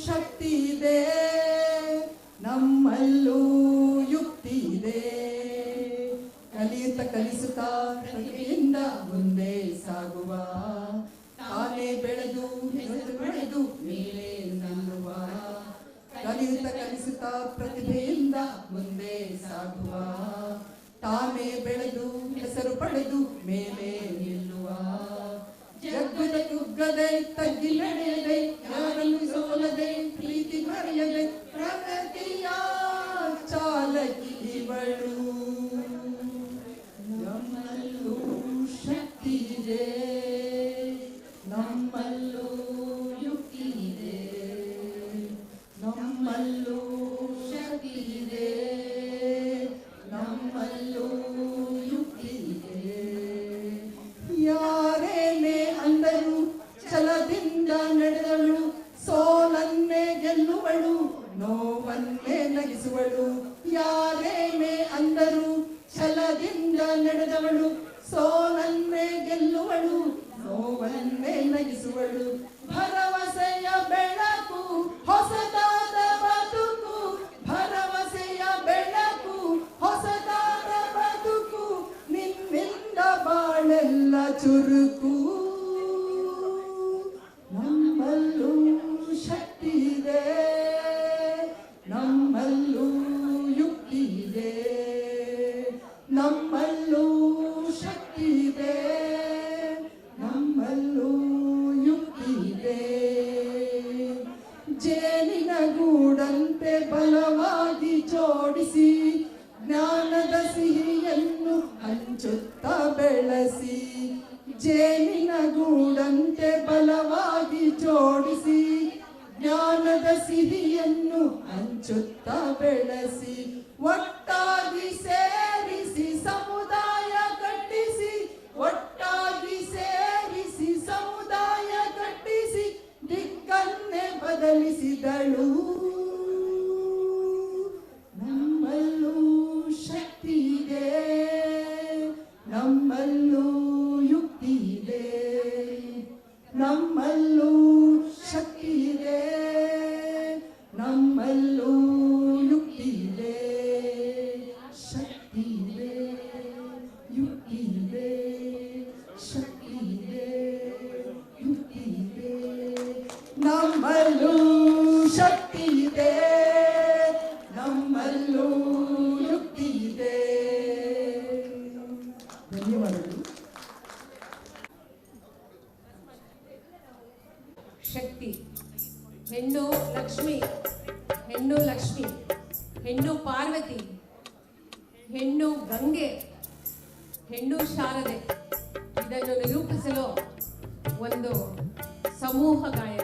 ಶಕ್ತಿ ಇದೆ, ನಮ್ಮಲ್ಲೂ ಯುಕ್ತಿ ಇದೆ. ಕಲಿಸುತ್ತಾ ಪ್ರತಿಭೆಯಿಂದ ಮುಂದೆ ಸಾಗುವ, ತಾನೇ ಬೆಳೆದು ಮೇಲೆ ನಿಲ್ಲುವ. ಕಲಿಸುತ್ತಾ ಪ್ರತಿಭೆಯಿಂದ ಮುಂದೆ ಸಾಗುವ, ತಾನೇ ಬೆಳೆದು ಹೆಸರು ಪಡೆದು ಮೇಲೆ ನಿಲ್ಲುವ. ಜಗ್ಗದ ಕುಗ್ಗದೆ ತಗ್ಗಿ ನಡೆಯದೆ, ಯಾರನ್ನು ಸೋಲದೆ ಪ್ರೀತಿ ಮರೆಯದೆ, ಪ್ರಗತಿಯ ಚಾಲಕಿ ಇವಳು. ನಮ್ಮಲ್ಲೂ ಶಕ್ತಿ ಇದೆ, ನಮ್ಮಲ್ಲೂ ಯುಕ್ತಿ ಇದೆ, ನಮ್ಮಲ್ಲೂ ಶಕ್ತಿ ಇದೆ, ನಮ್ಮಲ್ಲೂ ಯುಕ್ತಿ ಇದೆ. ಯಾರೇನೇ ಅಂದರು ಛಲದಿಂದ ನಡೆದವಳು, ಸೋಲನ್ನೇ ಗೆಲ್ಲುವಳು, ನೋವನ್ನೇ ನಗಿಸುವಳು. ಯಾರೇನೇ ಅಂದರು ಛಲದಿಂದ ನಡೆದವಳು, ಸೋಲನ್ನೇ ಗೆಲ್ಲುವಳು, ನೋವನ್ನೇ ನಗಿಸುವಳು. ಭರವಸೆಯ ಬೆಳಕು ಹೊಸದಾದ ಬದುಕು, ಭರವಸೆಯ ಬೆಳಕು ಹೊಸದಾದ ಬದುಕು, ನಿನ್ನಿಂದ ಬಾಳೆಲ್ಲ ಚುರುಕು. ನಮ್ಮಲ್ಲೂ ಶಕ್ತಿ ಇದೆ, ನಮ್ಮಲ್ಲೂ ಯುಕ್ತಿ ಇದೆ, ನಮ್ಮಲ್ಲೂ ಶಕ್ತಿ ಇದೆ, ನಮ್ಮಲ್ಲೂ ಯುಕ್ತಿ ಇದೆ. ಜೇನಿನ ಗೂಡಂತೆ ಬಲವಾಗಿ ಜೋಡಿಸಿ, ಜ್ಞಾನದ ಸಿಹಿಯನ್ನು ಹಂಚುತ್ತಾ ಬೆಳೆಸಿ. ಜೇನಿನ ಗೂಡಂತೆ ಬಲವಾಗಿ ಜೋಡಿಸಿ, ಜ್ಞಾನದ ಸಿಹಿಯನ್ನು ಹಂಚುತ್ತಾ ಬೆಳೆಸಿ. ಒಟ್ಟಾಗಿ ಸೇರಿಸಿ ಸಮುದಾಯ ಕಟ್ಟಿಸಿ, ಒಟ್ಟಾಗಿ ಸೇರಿಸಿ ಸಮುದಾಯ ಕಟ್ಟಿಸಿ, ದಿಕ್ಕನ್ನೇ ಬದಲಿಸಿದಳು. ನಮ್ಮಲ್ಲೂ ಶಕ್ತಿ ಇದೆ, ನಮ್ಮಲ್ಲೂ ಯುಕ್ತಿ ಇದೆ, ನಮ್ಮಲ್ಲೂ ಶಕ್ತಿ ಇದೆ, ನಮ್ಮಲ್ಲೂ ಯುಕ್ತಿ ಇದೆ. ಶಕ್ತಿ ಇದೆ, ಯುಕ್ತಿ ಇದೆ, ಶಕ್ತಿ ಇದೆ, ಯುಕ್ತಿ ಇದೆ. ನಮ್ಮಲ್ಲೂ ಶಕ್ತಿ ಇದೆ, ನಮ್ಮಲ್ಲೂ ಯುಕ್ತಿ ಇದೆ. ಧನ್ಯವಾದಗಳು. ಶಕ್ತಿ. ಹೆಣ್ಣು ಲಕ್ಷ್ಮಿ, ಹೆಣ್ಣು ಲಕ್ಷ್ಮಿ, ಹೆಣ್ಣು ಪಾರ್ವತಿ, ಹೆಣ್ಣು ಗಂಗೆ, ಹೆಣ್ಣು ಶಾರದೆ. ಇದನ್ನು ನಿರೂಪಿಸಲು ಒಂದು ಸಮೂಹ ಗಾಯನ.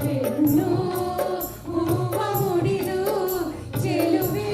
ಹೆಣ್ಣು ಹೂವ ಮುಡಿದು ಚೆಲುವೆ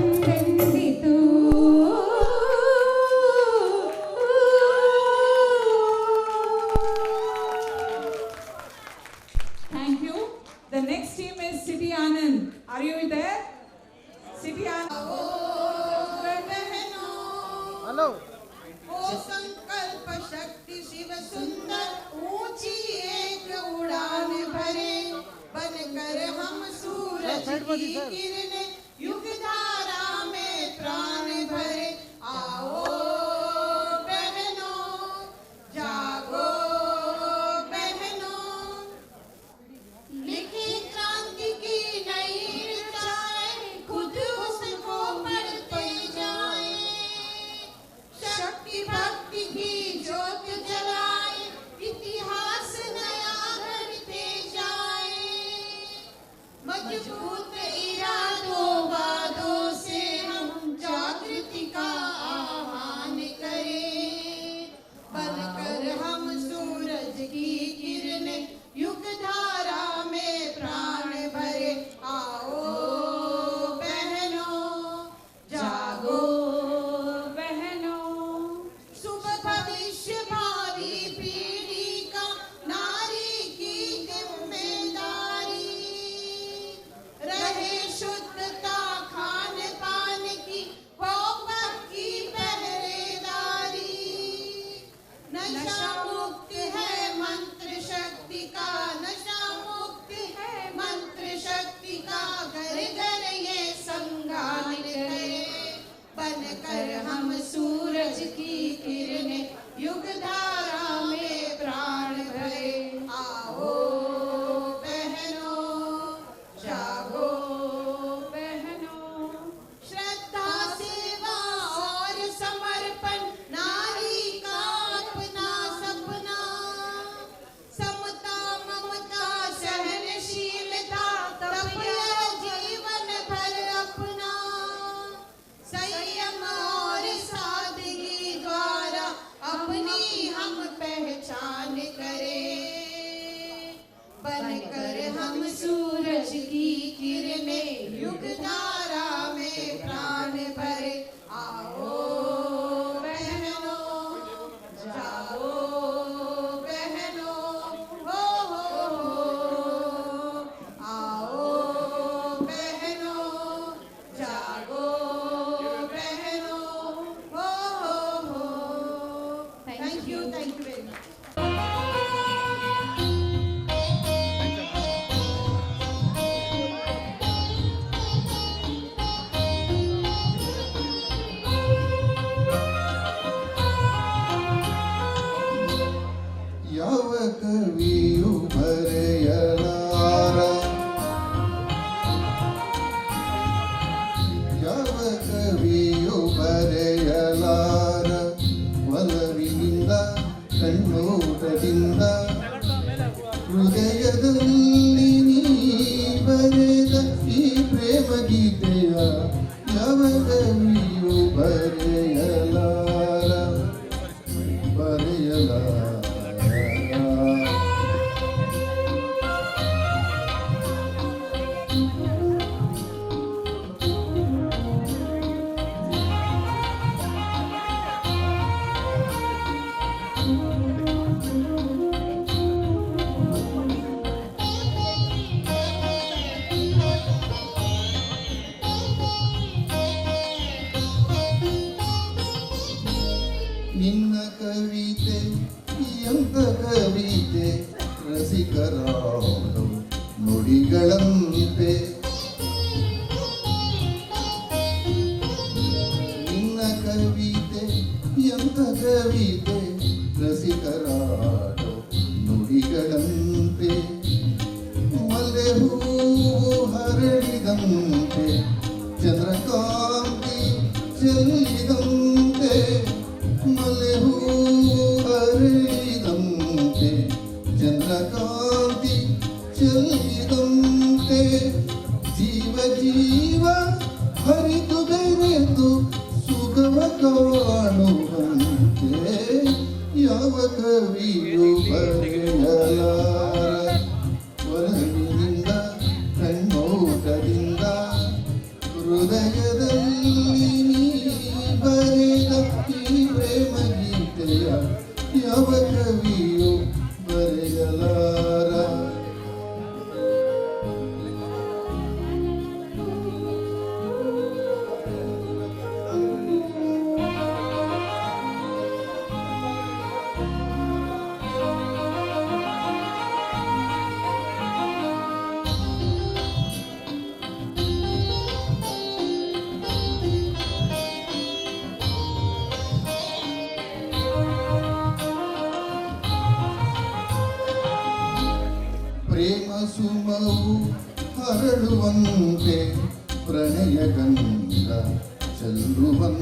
ಎಂದೆಂದಿತು Thank you. The next team is City Anand. Are you there? City Anand. Hello ओ संकल्प शक्ति शिव सुंदर ऊंची एक उड़ान भरे बनकर हम सूरज की किरणें युग धारा में प्राण भरे आओ बहनों जागो बहनों लिखी क्रांति की नई ऋचाएं खुद उसको पढ़ते जाएं शक्ति भक्ति की ज्योत जलाए इतिहास नया गढ़ते जाए मजबूत इरादों वादों से हम जागृति का आह्वान करें बनकर हम सूरज की किरणें युग धारा में प्राण भरे आओ बहनों जागो शुभ भविष्य भावी पीढ़ी का नारी की जिम्मेदारी रहे शुद्धता खान पान की पौपक की पहरेदारी नशा मुक्त है मंत्र शक्ति का नशा मुक्त है मंत्र शक्ति का घर घर ये संगान करे बनकर हम सूरज की किरणें युग धारा में प्राण भरे आओ बहनों जागो बहनों श्रद्धा सेवा और समर्पण नारी का अपना सपना समता ममता सहनशीलता तपया जीवन भर अपना संयम और सादगी द्वारा अपनी हम पहचान करें बनकर हम सूरज की किरणें युग धारा में प्राण भरे आओ बहनों जाओ बहनों हो आओ बहनों जागो बहनों हो थैंक यू वेरी मच ಯಾವ ಕವಿಯು ಬರೆಯಲಾರ ಯಾವ ಕವಿಯು ಬರೆಯಲಾರ ಒಲವಿನಿಂದ ಕಣ್ಣೋಟದಿಂದ ಹೃದಯದಲ್ಲಿ ನೀ ಬರೆದ ಈ ಪ್ರೇಮ ಗೀತೆಯ ಯಾವ ಕವಿಯು ಬರೆಯಲಾರ ಬರೆಯಲಾರ ನಿನ್ನ ಕವಿತೆ ಎಂತ ಕವಿತೆ ರಸಿಕರಾಡು ನುಡಿಗಳಂತೆ ನಿನ್ನ ಕವಿತೆ ಎಂತ ಕವಿತೆ ರಸಿಕರಾಡು ನುಡಿಗಳಂತೆ ಮಲ್ಲೆ ಹೂವು ಹರಡಿದಂತೆ ಚಂದ್ರಕಾಂತಿ ಚೆಲ್ಲಿದಂತೆ ಮಲ್ಲೆ ಹೂವು ಹರಡಿದಂತೆ ಚಂದ್ರಕಾಂತಿ ಚೆಲ್ಲಿದಂತೆ ಜೀವ ಜೀವ ಹರಿದು ಬೆರೆತು ಸುಖವ ಕಾಣುವಂತೆ ಯಾವ ಕವಿಯು ಬರೆಯಲಾರ ಒಲವಿನಿಂದ ಕಣ್ಣೋಟದಿಂದ ಹೃದಯದಲ್ಲಿ ಅರಳುವಂತೆ ಪ್ರಣಯ ಗಂಗ ಚೆಲ್ಲುವಂತೆ